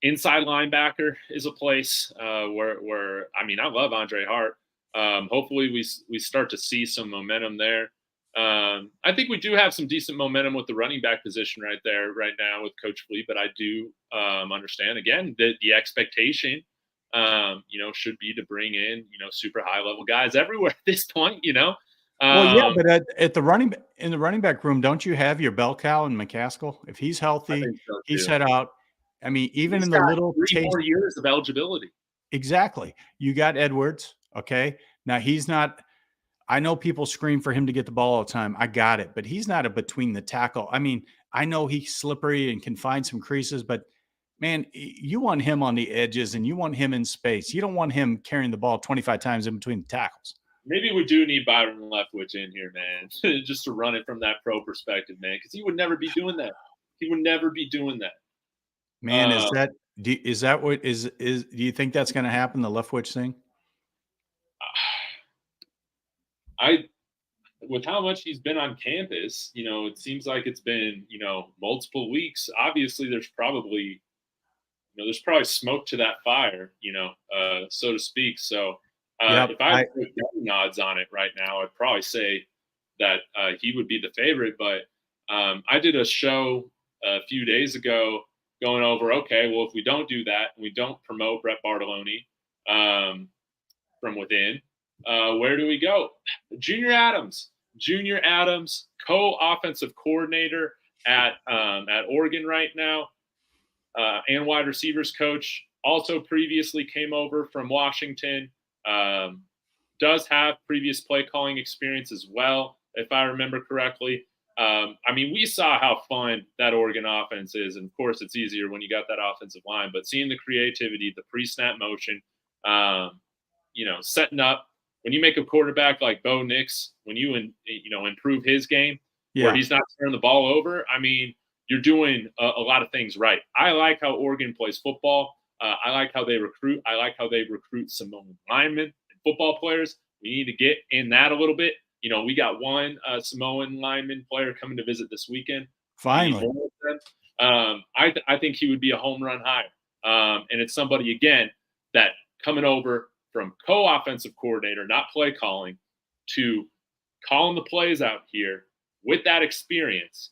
inside linebacker is a place where I mean I love Andre Hart. Hopefully we start to see some momentum there. I think we do have some decent momentum with the running back position right there right now with Coach Fleet, but I do understand again that the expectation should be to bring in super high level guys everywhere at this point. well, yeah, Um, but in the running back room, don't you have your bell cow and McCaskill? If he's I healthy, think so he's too. set out. I mean, even He's in the got little 3 more years of eligibility. exactly. You got Edwards. Okay. Now he's not. I know people scream for him to get the ball all the time. I got it, but he's not a between the tackle. I mean, I know he's slippery and can find some creases, but man, you want him on the edges and you want him in space. You don't want him carrying the ball 25 times in between the tackles. Maybe we do need Byron Leftwich in here, man, just to run it from that pro perspective, man, because he would never be doing that. He would never be doing that. Man, Uh, is that what is do you think that's going to happen, the Leftwich thing? I, with how much he's been on campus, it seems like it's been, multiple weeks. Obviously, there's probably smoke to that fire, so to speak. So, Yep. if I had to put betting odds on it right now, I'd probably say that he would be the favorite. But I did a show a few days ago going over, okay, well, if we don't do that, we don't promote Brett Bartoloni from within, where do we go? Junior Adams, co-offensive coordinator at Oregon right now, and wide receivers coach. Also previously came over from Washington. Does have previous play calling experience as well, if I remember correctly. I mean, we saw how fun that Oregon offense is. And of course, it's easier when you got that offensive line, but seeing the creativity, the pre snap motion, setting up when you make a quarterback like Bo Nix, when you improve his game where Yeah. he's not turning the ball over, I mean, you're doing a lot of things right. I like how Oregon plays football. I like how they recruit. I like how they recruit Samoan linemen and football players. We need to get in that a little bit. We got one Samoan lineman player coming to visit this weekend. We need Finally. more of them. I think he would be a home run hire. And it's somebody, again, that coming over from co-offensive coordinator, not play calling, to calling the plays out here with that experience.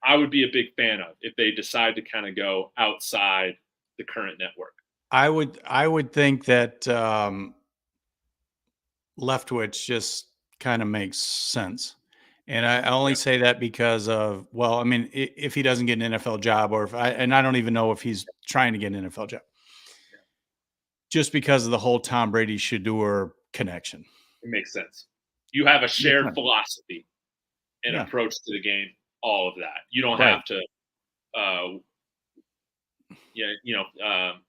I would be a big fan of if they decide to kind of go outside the current network. I would think that Leftwich just kind of makes sense. And I only Yeah. say that because of, well, I mean, if he doesn't get an NFL job, or I don't even know if he's trying to get an NFL job, just because of the whole Tom Brady Shador connection. It makes sense. You have a Makes shared sense. philosophy and Yeah. approach to the game, all of that. You don't Right. have to,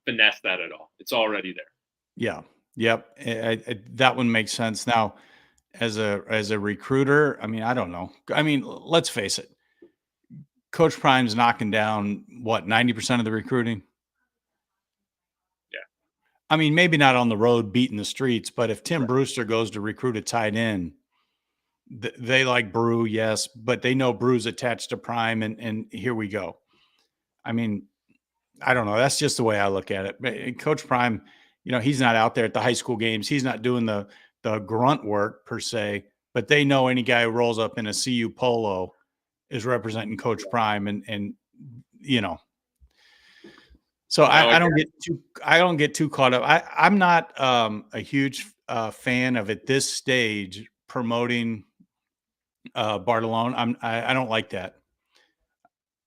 finesse that at all. It's already there. Yeah. Yep. That one makes sense. Now, as a recruiter, I mean, I don't know. I mean, let's face it. Coach Prime's knocking down what, 90% of the recruiting? Yeah. I mean, maybe not on the road beating the streets, but if Tim Brewster goes to recruit a tight end, they like Brew, yes, but they know Brew's attached to Prime, and here we go. I mean, I don't know. That's just the way I look at it. But Coach Prime, he's not out there at the high school games. He's not doing the grunt work per se, but they know any guy who rolls up in a CU polo is representing Coach Prime, and you know, so I don't get too caught up. I'm not a huge fan of at this stage promoting Bartolone. I don't like that.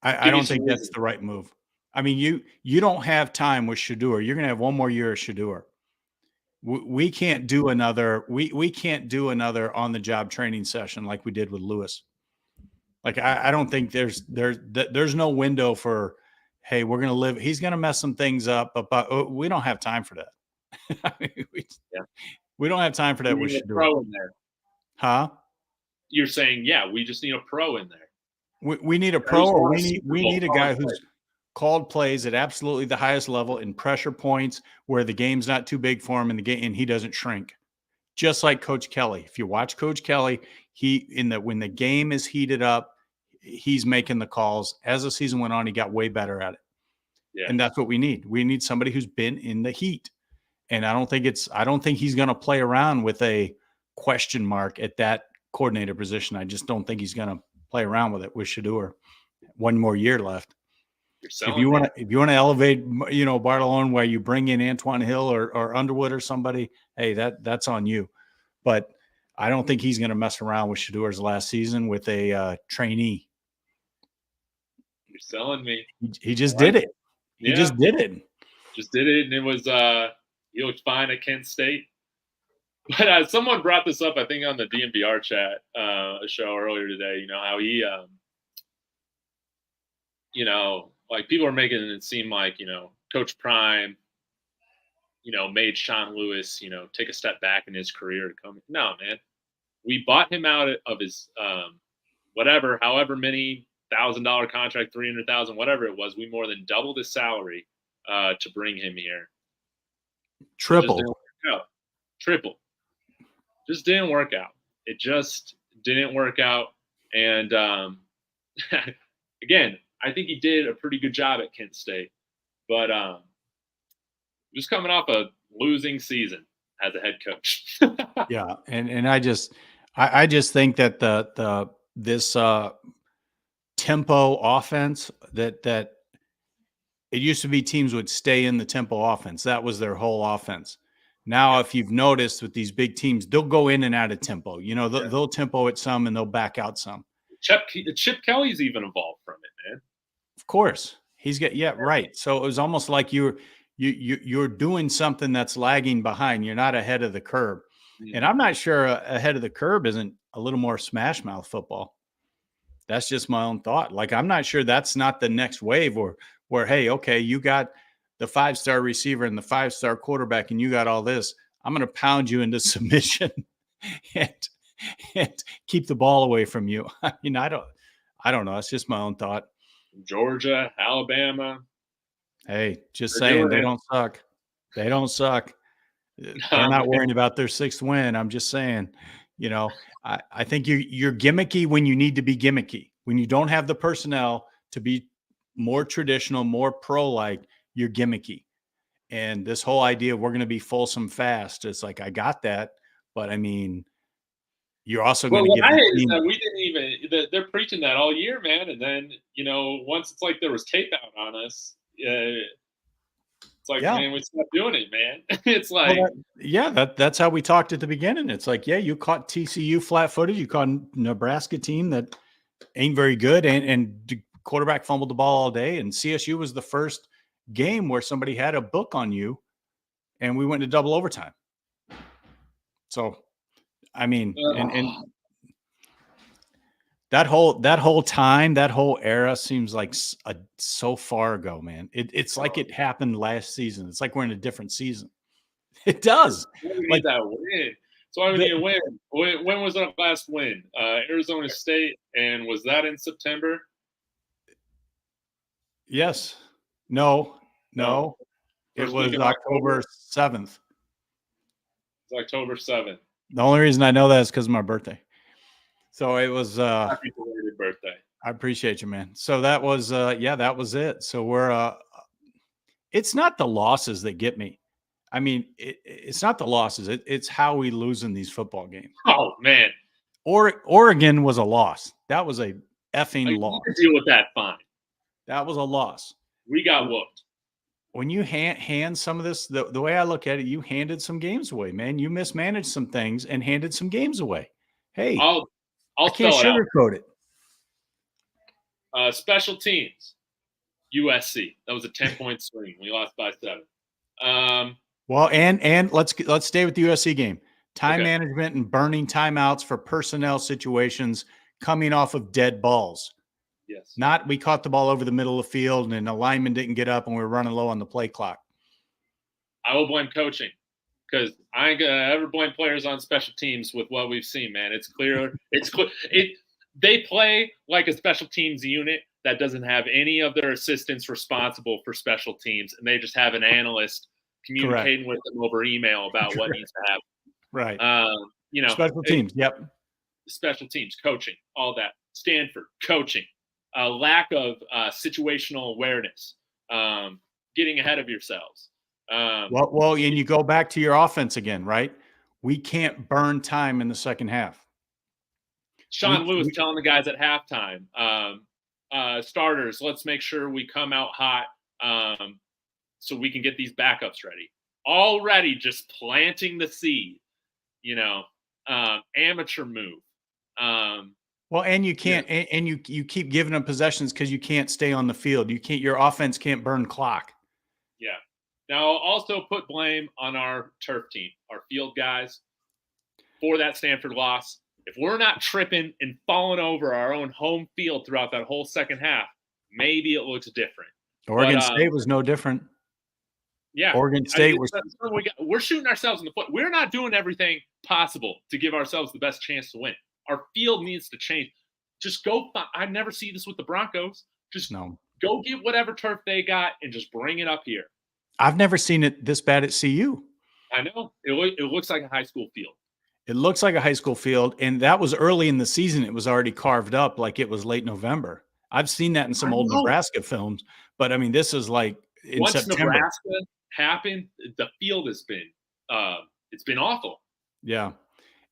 I don't think that's the right move. I mean, you don't have time with Shedeur. You're going to have one more year of Shedeur. We can't do another. We can't do another on the job training session like we did with Lewis. Like I don't think there's no window for, hey, we're going to live. He's going to mess some things up, but we don't have time for that. I mean, we don't have time for that. We with need a pro in there. Huh? You're saying, yeah, we just need a pro in there. We need a pro, or we need a guy who's called plays at absolutely the highest level in pressure points where the game's not too big for him and he doesn't shrink. Just like Coach Kelly. If you watch Coach Kelly, when the game is heated up, he's making the calls. As the season went on, he got way better at it. Yeah. And that's what we need. We need somebody who's been in the heat. And I don't think he's going to play around with a question mark at that coordinator position. I just don't think he's going to play around with it with Shedeur. One more year left. If you want to elevate, Bartolone, where you bring in Antoine Hill or Underwood or somebody, hey, that's on you. But I don't think he's going to mess around with Shedeur's last season with a trainee. You're selling me. He just did it. He just did it. Just did it, and it was he looked fine at Kent State. But someone brought this up, I think, on the dnvr chat a show earlier today. How he, like people are making it seem like Coach Prime, made Sean Lewis, take a step back in his career to come. No, man, we bought him out of his however many $1,000 contract, 300,000, whatever it was. We more than doubled his salary to bring him here. Triple. Just didn't work out. It just didn't work out. And again, I think he did a pretty good job at Kent State, but just coming off a losing season as a head coach. Yeah, and I just think that this tempo offense that it used to be teams would stay in the tempo offense. That was their whole offense. Now, if you've noticed with these big teams, they'll go in and out of tempo. They'll tempo it some and they'll back out some. Chip Kelly's even evolved from it, man. Of course, right. So it was almost like you're doing something that's lagging behind. You're not ahead of the curve, and I'm not sure ahead of the curve isn't a little more smash mouth football. That's just my own thought. Like I'm not sure that's not the next wave, where hey, okay, you got the 5-star receiver and the 5-star quarterback, and you got all this. I'm going to pound you into submission and keep the ball away from you. I mean, I don't know. It's just my own thought. Georgia, Alabama. Hey, just saying they don't suck. They don't suck. They're not worrying about their 6th win. I'm just saying, I think you're gimmicky when you need to be gimmicky. When you don't have the personnel to be more traditional, more pro-like, you're gimmicky. And this whole idea of we're going to be fulsome fast, it's like, I got that. But I mean, you're also going to get. What I hate is that we didn't even. They're preaching that all year, man. And then once it's like there was tape out on us, it's like, man, we stopped doing it, man. It's like, that's how we talked at the beginning. It's like, you caught TCU flat-footed. You caught a Nebraska team that ain't very good, and the quarterback fumbled the ball all day. And CSU was the first game where somebody had a book on you, and we went to double overtime. So. I mean, and that whole time, that whole era seems like so far ago, man. It's like it happened last season. It's like we're in a different season. It does. We need that win. So I need a win. When was our last win? Arizona State, and was that in September? Yes. No. It was October 7th. It's October 7th. The only reason I know that is because of my birthday. So it was happy belated birthday. I appreciate you, man. So that was that was it. So we're it's not the losses that get me. I mean, it's not the losses. It's how we lose in these football games. Oh man. Oregon was a loss. That was a effing loss. You can deal with that fine. That was a loss. We got whooped. When you hand some of this, the way I look at it, you handed some games away, man. You mismanaged some things and handed some games away. Hey, I'll I can't spell it out. sugarcoat it. Special teams, USC. That was a 10-point swing. We lost by 7. Well, and let's stay with the USC game. Time Okay. management and burning timeouts for personnel situations coming off of dead balls. Yes. Not we caught the ball over the middle of the field and a lineman didn't get up and we were running low on the play clock. I will blame coaching because I ain't gonna ever blame players on special teams with what we've seen, man. It's clear. It's clear. They play like a special teams unit that doesn't have any of their assistants responsible for special teams, and they just have an analyst communicating with them over email about what needs to happen. Right. You know, special teams. Yep. Special teams, coaching, all that. Stanford, coaching. Lack of situational awareness, getting ahead of yourselves. Well, and you go back to your offense again, right? We can't burn time in the second half. Sean Lewis telling the guys at halftime, starters, let's make sure we come out hot so we can get these backups ready. Already just planting the seed, amateur move. Well, and you can't, and you keep giving them possessions because you can't stay on the field. Your offense can't burn clock. Yeah. Now, I'll also put blame on our turf team, our field guys, for that Stanford loss. If we're not tripping and falling over our own home field throughout that whole second half, maybe it looks different. Oregon State was no different. Yeah. Oregon State we're shooting ourselves in the foot. We're not doing everything possible to give ourselves the best chance to win. Our field needs to change. Just go. I never see this with the Broncos. Just go get whatever turf they got and just bring it up here. I've never seen it this bad at CU. I know. It looks like a high school field. It looks like a high school field, and that was early in the season. It was already carved up like it was late November. I've seen that in some old Nebraska films, but I mean, this is like in September. Once Nebraska happened, the field has been it's been awful. Yeah.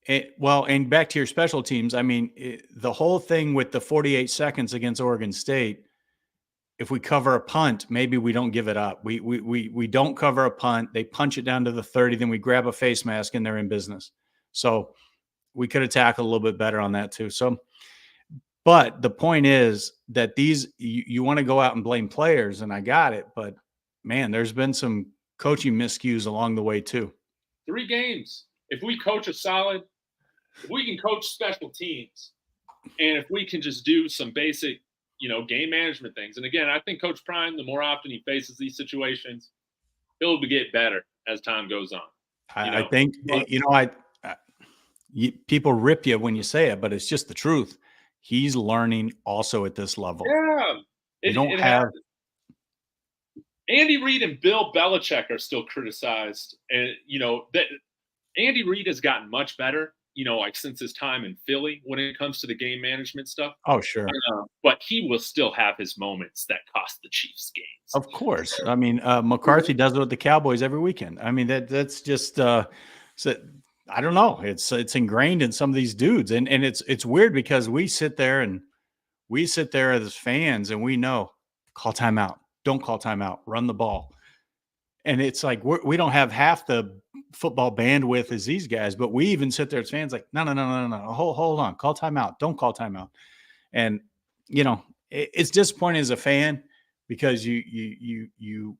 And back to your special teams, I mean, the whole thing with the 48 seconds against Oregon State, if we cover a punt, maybe we don't give it up. We don't cover a punt. They punch it down to the 30, then we grab a face mask and they're in business. So we could have tackled a little bit better on that too. So, but the point is that you want to go out and blame players, and I got it. But man, there's been some coaching miscues along the way too. 3 games. If we coach if we can coach special teams, and if we can just do some basic, game management things. And again, I think Coach Prime, the more often he faces these situations, he'll get better as time goes on. I think, people rip you when you say it, but it's just the truth. He's learning also at this level. Yeah. Andy Reid and Bill Belichick are still criticized. And, that Andy Reid has gotten much better, since his time in Philly when it comes to the game management stuff. Oh, sure. But he will still have his moments that cost the Chiefs games. Of course. I mean, McCarthy does it with the Cowboys every weekend. I mean, that's just I don't know. It's ingrained in some of these dudes. And it's weird because we sit there as fans and we know, call timeout. Don't call timeout. Run the ball. And it's like we don't have half the football bandwidth as these guys, but we even sit there as fans like, no. Hold on. Call timeout. Don't call timeout. And, it's disappointing as a fan because you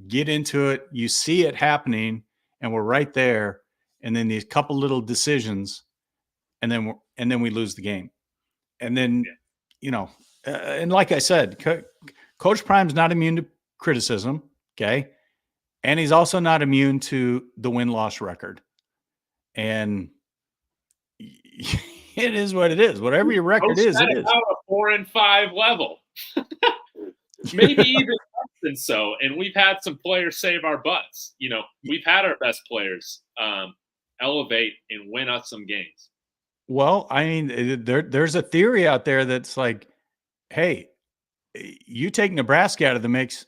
get into it, you see it happening, and we're right there. And then these couple little decisions, and then we lose the game. And then, and like I said, Coach Prime's not immune to criticism. Okay. And he's also not immune to the win-loss record. And it is what it is. Whatever your record is, it is. About a 4-5 level. Maybe even less than so. And we've had some players save our butts. We've had our best players elevate and win us some games. Well, I mean, there's a theory out there that's like, hey, you take Nebraska out of the mix,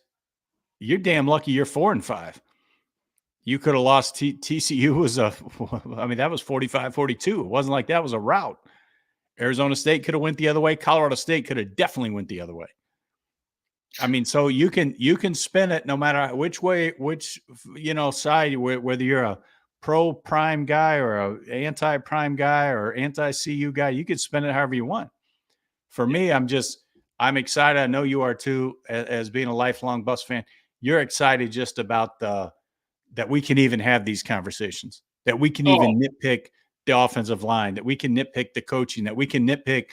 you're damn lucky you're 4-5. You could have lost TCU that was 45-42. It wasn't like that was a rout. Arizona State could have went the other way. Colorado State could have definitely went the other way. I mean, so you can spin it no matter which way, side, whether you're a pro prime guy or a anti prime guy or anti CU guy, you could spin it however you want. For Yeah. me, I'm excited. I know you are too, as being a lifelong Buffs fan. You're excited just about that we can even have these conversations, that we can Oh, even nitpick the offensive line, that we can nitpick the coaching, that we can nitpick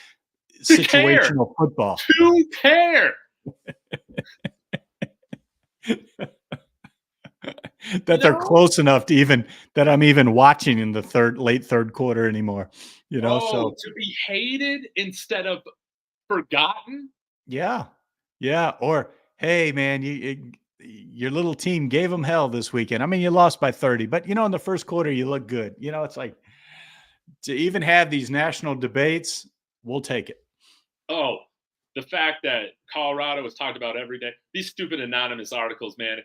to care, situational football. to care. That they're close enough to even that I'm even watching in the late third quarter anymore, Oh, so to be hated instead of forgotten. yeah. Yeah, or hey man, your little team gave them hell this weekend. I mean, you lost by 30, but in the first quarter you look good. It's like to even have these national debates, we'll take it. Oh, the fact that Colorado was talked about every day. These stupid anonymous articles, man.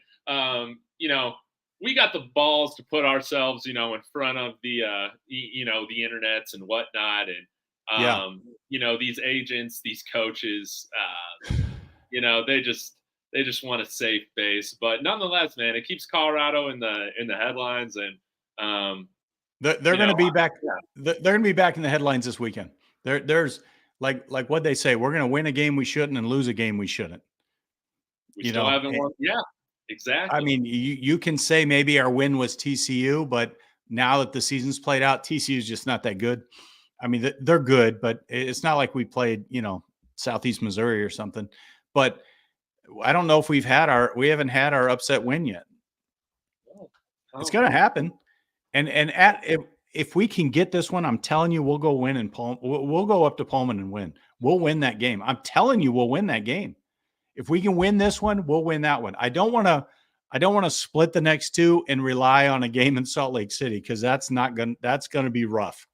We got the balls to put ourselves, in front of the internets and whatnot, and Yeah. these agents, these coaches, they just want a safe base. But nonetheless, man, it keeps Colorado in the headlines, and They're going to be back. They're going to be back in the headlines this weekend. There's like what they say. We're going to win a game we shouldn't and lose a game we shouldn't. we still haven't won. Yeah, exactly. I mean, you can say maybe our win was TCU, but now that the season's played out, TCU is just not that good. I mean, they're good, but it's not like we played, Southeast Missouri or something. But I don't know if we haven't had our upset win yet. It's going to happen. And if we can get this one, I'm telling you, we'll go win and we'll go up to Pullman and win. We'll win that game. I'm telling you, we'll win that game. If we can win this one, we'll win that one. I don't want to split the next two and rely on a game in Salt Lake City, because that's going to be rough.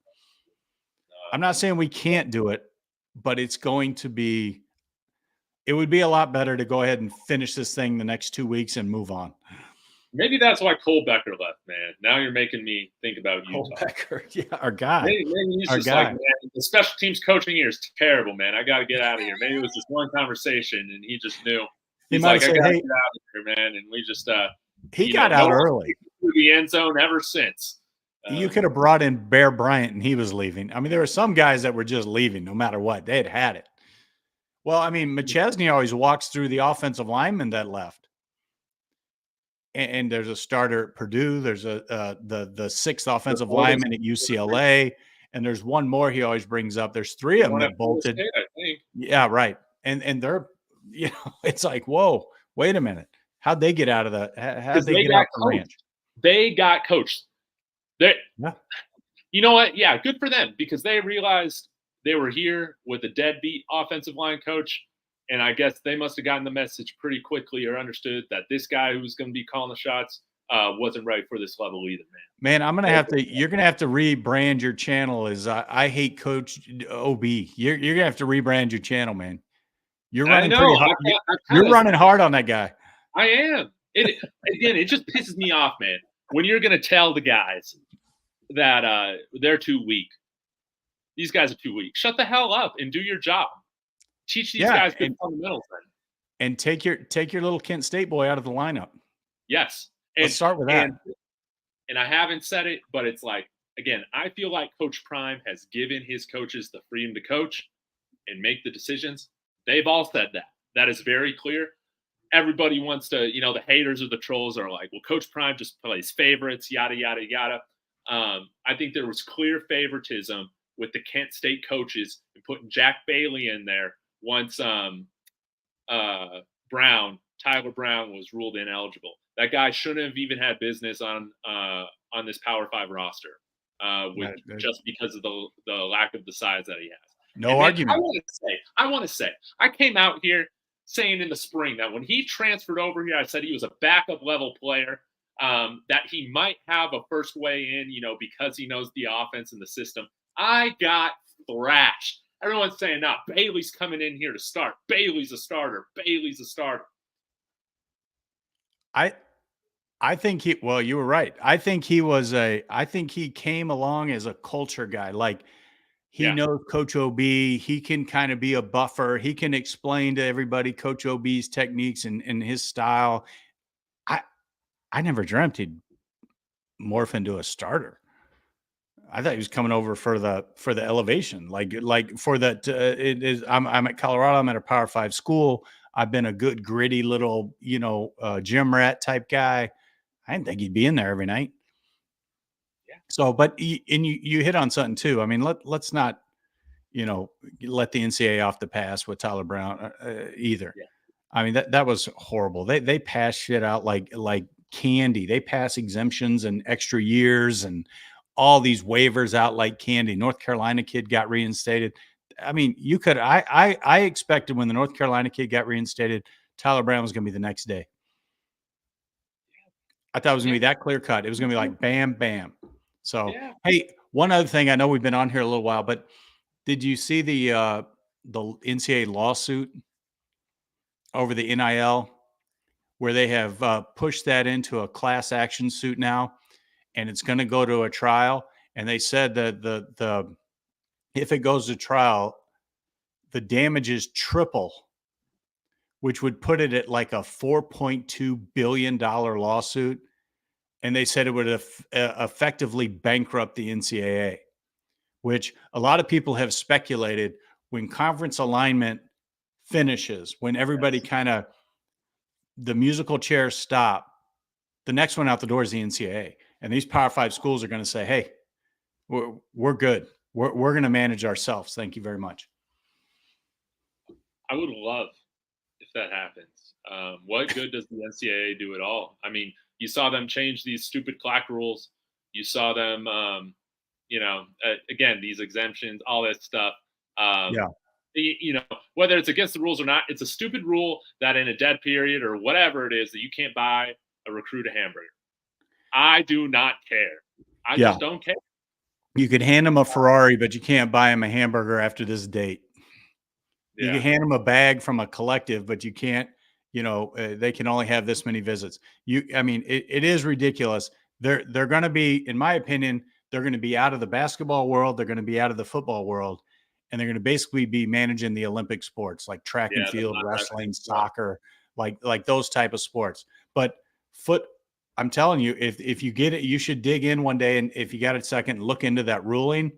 I'm not saying we can't do it, but it would be a lot better to go ahead and finish this thing the next 2 weeks and move on. Maybe that's why Cole Becker left, man. Now you're making me think about Utah. Cole Becker, yeah, our guy. Maybe he's just like, man, the special teams coaching here is terrible, man. I got to get out of here. Maybe it was just one conversation, and he just knew. He's like, I got to get out of here, man. And we just he got out early through the end zone ever since. You could have brought in Bear Bryant, and he was leaving. I mean, there were some guys that were just leaving no matter what. They had it. Well, I mean, McChesney always walks through the offensive lineman that left. And there's a starter at Purdue. There's the sixth offensive lineman at UCLA, and there's one more he always brings up. There's three of them that bolted. State, I think. Yeah, right. And they're, it's like, whoa, wait a minute. How'd they get out of the? How'd they get out the ranch? They got coached. You know what? Yeah, good for them, because they realized they were here with a deadbeat offensive line coach. And I guess they must have gotten the message pretty quickly, or understood that this guy who was going to be calling the shots wasn't right for this level either, man. Man, you're going to have to rebrand your channel as I hate Coach OB. You're going to have to rebrand your channel, man. You're running pretty hard. You're running hard on that guy. I am. It just pisses me off, man, when you're going to tell the guys that they're too weak. These guys are too weak. Shut the hell up and do your job. Teach these guys good fundamentals, then. And take your little Kent State boy out of the lineup. Yes. Let's start with that. And I haven't said it, but it's like, again, I feel like Coach Prime has given his coaches the freedom to coach and make the decisions. They've all said that. That is very clear. Everybody wants to, the haters or the trolls are like, well, Coach Prime just plays favorites, yada, yada, yada. I think there was clear favoritism with the Kent State coaches and putting Jack Bailey in there once Tyler Brown was ruled ineligible. That guy shouldn't have even had business on this Power 5 roster just because of the lack of the size that he has. No argument. I want to say, I came out here saying in the spring that when he transferred over here, I said he was a backup level player, that he might have a first way in, because he knows the offense and the system. I got thrashed. Everyone's saying, "No, Bailey's coming in here to start. Bailey's a starter. Bailey's a starter." I think you were right. I think he came along as a culture guy. Like, He knows Coach OB. He can kind of be a buffer. He can explain to everybody Coach OB's techniques and his style. I never dreamt he'd morph into a starter. I thought he was coming over for the elevation, like for that. It is. I'm at Colorado. I'm at a Power 5 school. I've been a good gritty little, gym rat type guy. I didn't think he'd be in there every night. Yeah. So, but you hit on something too. I mean, let's not, let the NCAA off the pass with Tyler Brown either. Yeah. I mean, that was horrible. They pass shit out like candy. They pass exemptions and extra years and all these waivers out like candy. North Carolina kid got reinstated. I mean, I expected when the North Carolina kid got reinstated, Tyler Brown was going to be the next day. I thought it was going to be that clear cut. It was going to be like bam, bam. So, hey, one other thing, I know we've been on here a little while, but did you see the NCAA lawsuit over the NIL where they have pushed that into a class action suit now, and it's going to go to a trial? And they said that the if it goes to trial, the damages triple, which would put it at like a $4.2 billion lawsuit. And they said it would effectively bankrupt the NCAA, which a lot of people have speculated when conference alignment finishes, when everybody kind of, the musical chairs stop, the next one out the door is the NCAA. And these Power 5 schools are going to say, hey, we're good. We're going to manage ourselves. Thank you very much. I would love if that happens. What good does the NCAA do at all? I mean, you saw them change these stupid clock rules. You saw them, again, these exemptions, all that stuff. Whether it's against the rules or not, it's a stupid rule that in a dead period or whatever it is that you can't buy a recruit a hamburger. I do not care. I just don't care. You could hand them a Ferrari, but you can't buy them a hamburger after this date. You can hand them a bag from a collective, but you can't, they can only have this many visits. It is ridiculous. They're going to be, in my opinion, they're going to be out of the basketball world. They're going to be out of the football world. And they're going to basically be managing the Olympic sports like track and field, wrestling, soccer, like those type of sports. But I'm telling you, if you get it, you should dig in one day. And if you got a second, look into that ruling.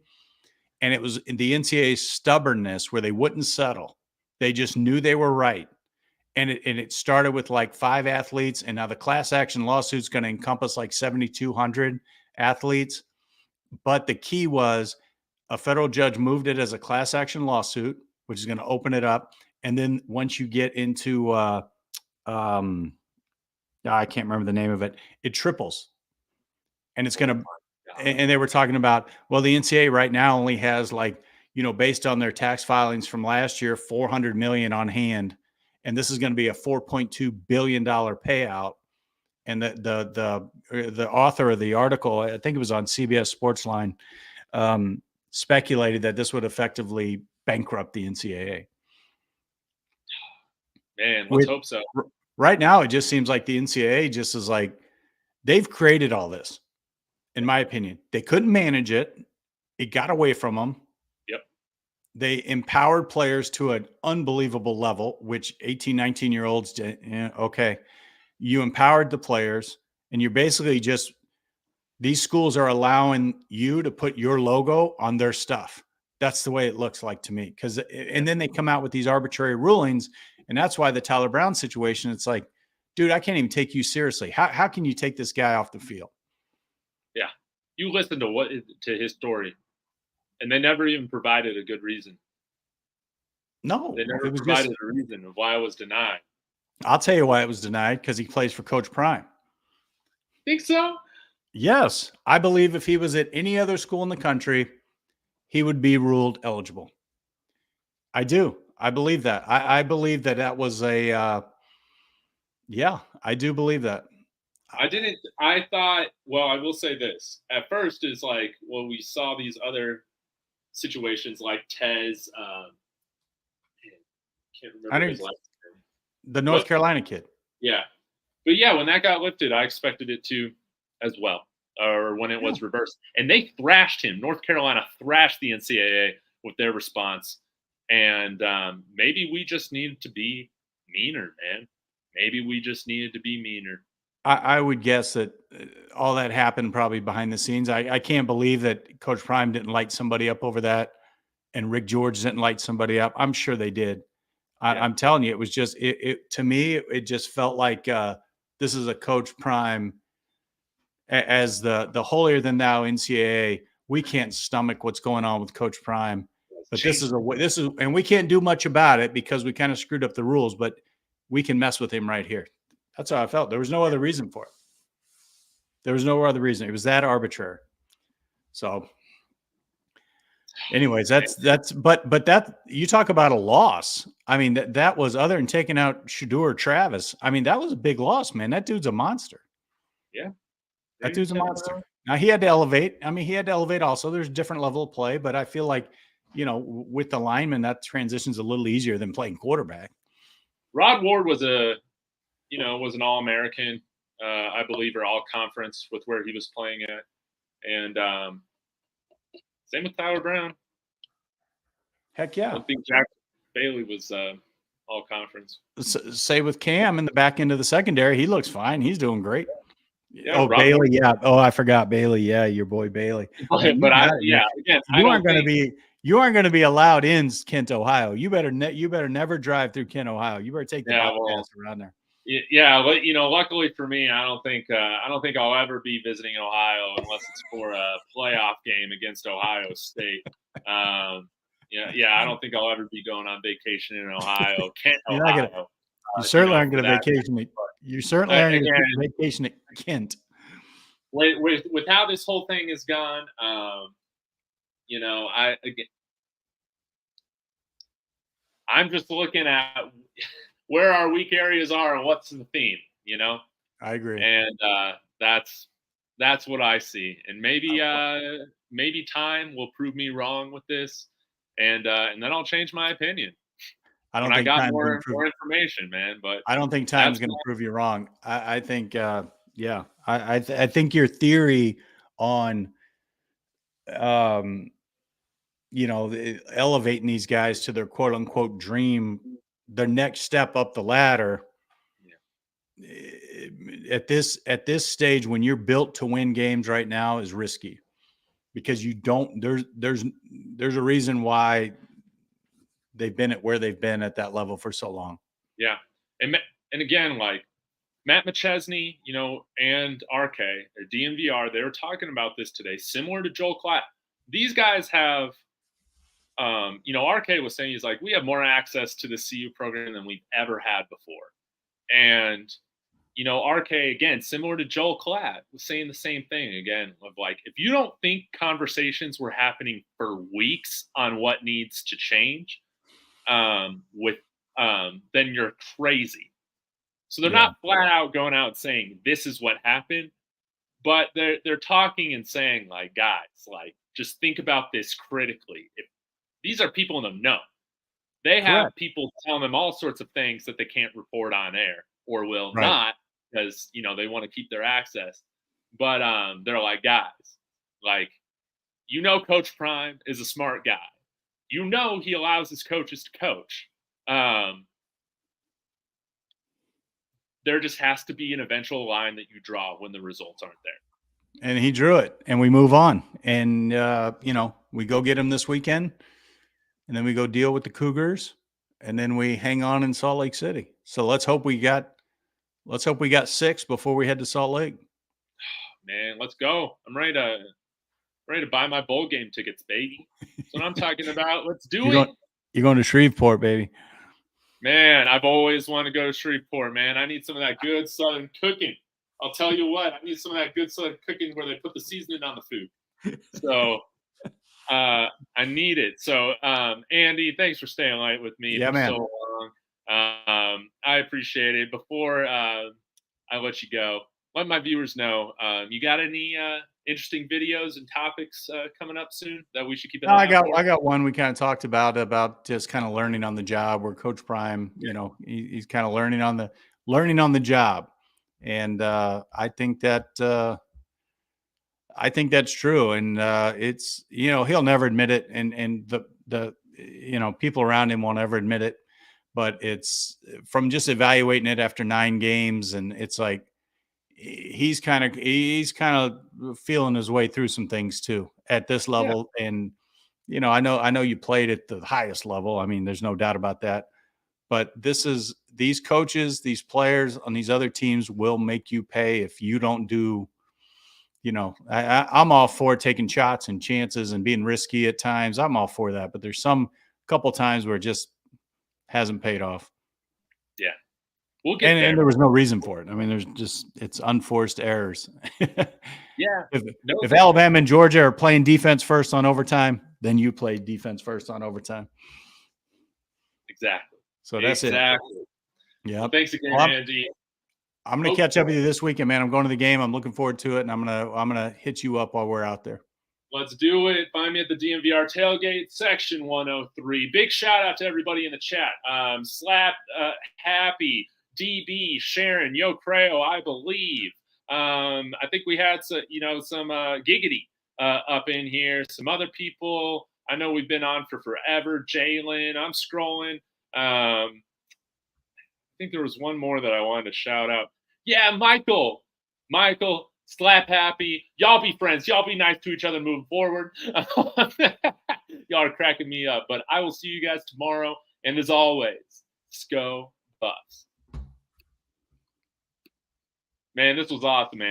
And it was the NCAA's stubbornness where they wouldn't settle. They just knew they were right. And it started with like 5 athletes. And now the class action lawsuit is going to encompass like 7,200 athletes. But the key was a federal judge moved it as a class action lawsuit, which is going to open it up. And then once you get into, I can't remember the name of it, it triples. And it's going to, and they were talking about, well, the NCAA right now only has based on their tax filings from last year, 400 million on hand. And this is going to be a $4.2 billion payout. And the author of the article, I think it was on CBS Sportsline, speculated that this would effectively bankrupt the NCAA. Man, let's hope so. Right now, it just seems like the NCAA just is like, they've created all this, in my opinion. They couldn't manage it. It got away from them. Yep. They empowered players to an unbelievable level, which 18, 19-year-olds did. Yeah, okay. You empowered the players, and you're basically just, these schools are allowing you to put your logo on their stuff. That's the way it looks like to me. And then they come out with these arbitrary rulings. And that's why the Tyler Brown situation, it's like, dude, I can't even take you seriously. How can you take this guy off the field? Yeah. You listen to his story, and they never even provided a good reason. No. They never provided a reason of why it was denied. I'll tell you why it was denied, because he plays for Coach Prime. Think so? Yes. I believe if he was at any other school in the country, he would be ruled eligible. I do. I believe that. I believe that was a, I do believe that. I thought, well, I will say this. At first, it's like, well, we saw these other situations like Tez. Can't remember his last name. The North Carolina kid. Yeah. But yeah, when that got lifted, I expected it to as well. or when it was reversed, and they thrashed him. North Carolina thrashed the NCAA with their response, and maybe we just needed to be meaner, man. Maybe we just needed to be meaner. I would guess that all that happened probably behind the scenes. I can't believe that Coach Prime didn't light somebody up over that, and Rick George didn't light somebody up. I'm sure they did. I'm telling you, it was just to me, it just felt like this is a Coach Prime as the holier than thou NCAA. We can't stomach what's going on with Coach Prime, but this is and we can't do much about it because we kind of screwed up the rules, but we can mess with him right here. That's how I felt. There was no other reason for it. There was no other reason. It was that arbitrary. So anyways, but that, you talk about a loss. I mean, that was, other than taking out Shedeur Travis, I mean, that was a big loss, man. That dude's a monster. Yeah. That dude's a monster. Now he had to elevate. I mean, he had to elevate also. There's a different level of play, but I feel like, with the lineman, that transition's a little easier than playing quarterback. Rod Ward was was an All-American, I believe, or All-Conference with where he was playing at. And same with Tyler Brown. Heck yeah. I don't think Jack Bailey was All-Conference. Say with Cam in the back end of the secondary, he looks fine. He's doing great. Yeah, Bailey. Yeah. Oh, I forgot Bailey. Yeah, your boy Bailey. Again, you aren't going to be allowed in Kent, Ohio. You better never drive through Kent, Ohio. You better take the bypass around there. Yeah, luckily for me, I don't think I'll ever be visiting Ohio unless it's for a playoff game against Ohio State. I don't think I'll ever be going on vacation in Ohio, Kent, Ohio. You certainly aren't going to vacation. You certainly aren't going to vacation at Kent. With how this whole thing has gone, I'm just looking at where our weak areas are and what's the theme. I agree, and that's what I see. And maybe time will prove me wrong with this, and then I'll change my opinion. I got more information, man. But I don't think time's going to prove you wrong. I think, I think your theory on, elevating these guys to their quote unquote dream, their next step up the ladder. At this stage, when you're built to win games right now, is risky, because there's a reason why they've been at where they've been at that level for so long. Yeah. And again, like Matt McChesney, and RK or DNVR, they were talking about this today, similar to Joel Klatt. These guys have, RK was saying, he's like, we have more access to the CU program than we've ever had before. And, RK, again, similar to Joel Klatt, was saying the same thing again, of like, if you don't think conversations were happening for weeks on what needs to change, then you're crazy. So they're not flat out going out saying this is what happened, but they're talking and saying, like, guys, like, just think about this critically. If these are people in the know, they have people telling them all sorts of things that they can't report on air or will not, because they want to keep their access. But they're like, guys, like, Coach Prime is a smart guy. He allows his coaches to coach. There just has to be an eventual line that you draw when the results aren't there. And he drew it, and we move on. And, we go get him this weekend, and then we go deal with the Cougars, and then we hang on in Salt Lake City. So let's hope we got 6 before we head to Salt Lake. Man, let's go. I'm ready to buy my bowl game tickets, baby. That's what I'm talking about. Let's do it. You're going to Shreveport, baby. Man, I've always wanted to go to Shreveport, man. I need some of that good Southern cooking. I'll tell you what, I need some of that good Southern cooking where they put the seasoning on the food. So I need it. So, Andy, thanks for staying late with me for so long. I appreciate it. Before I let you go, let my viewers know, you got any interesting videos and topics coming up soon that we should keep an eye on? I got one we kind of talked about just kind of learning on the job, where Coach Prime, he's kind of learning on the job. And I think that I think that's true. And it's, he'll never admit it. And the people around him won't ever admit it. But it's from just evaluating it after 9 games. And it's like, he's kind of feeling his way through some things too at this level. Yeah. And, I know you played at the highest level. I mean, there's no doubt about that. But these coaches, these players on these other teams will make you pay if you don't do, I'm all for taking shots and chances and being risky at times. I'm all for that. But there's some couple times where it just hasn't paid off. Yeah. We'll get there. And there was no reason for it. I mean, it's unforced errors. Yeah. If Alabama and Georgia are playing defense first on overtime, then you play defense first on overtime. Exactly. So that's it. Yeah. Well, thanks again, Andy. I'm going to catch up with you this weekend, man. I'm going to the game. I'm looking forward to it, and I'm gonna hit you up while we're out there. Let's do it. Find me at the DNVR tailgate, section 103. Big shout out to everybody in the chat. Slap, Happy, DB, Sharon, Yo Creo, I believe. I think we had some Giggity up in here. Some other people. I know we've been on for forever. Jalen, I'm scrolling. I think there was one more that I wanted to shout out. Yeah, Michael, Slap Happy. Y'all be friends. Y'all be nice to each other moving forward. Y'all are cracking me up. But I will see you guys tomorrow. And as always, go Buffs. Man, this was awesome, man.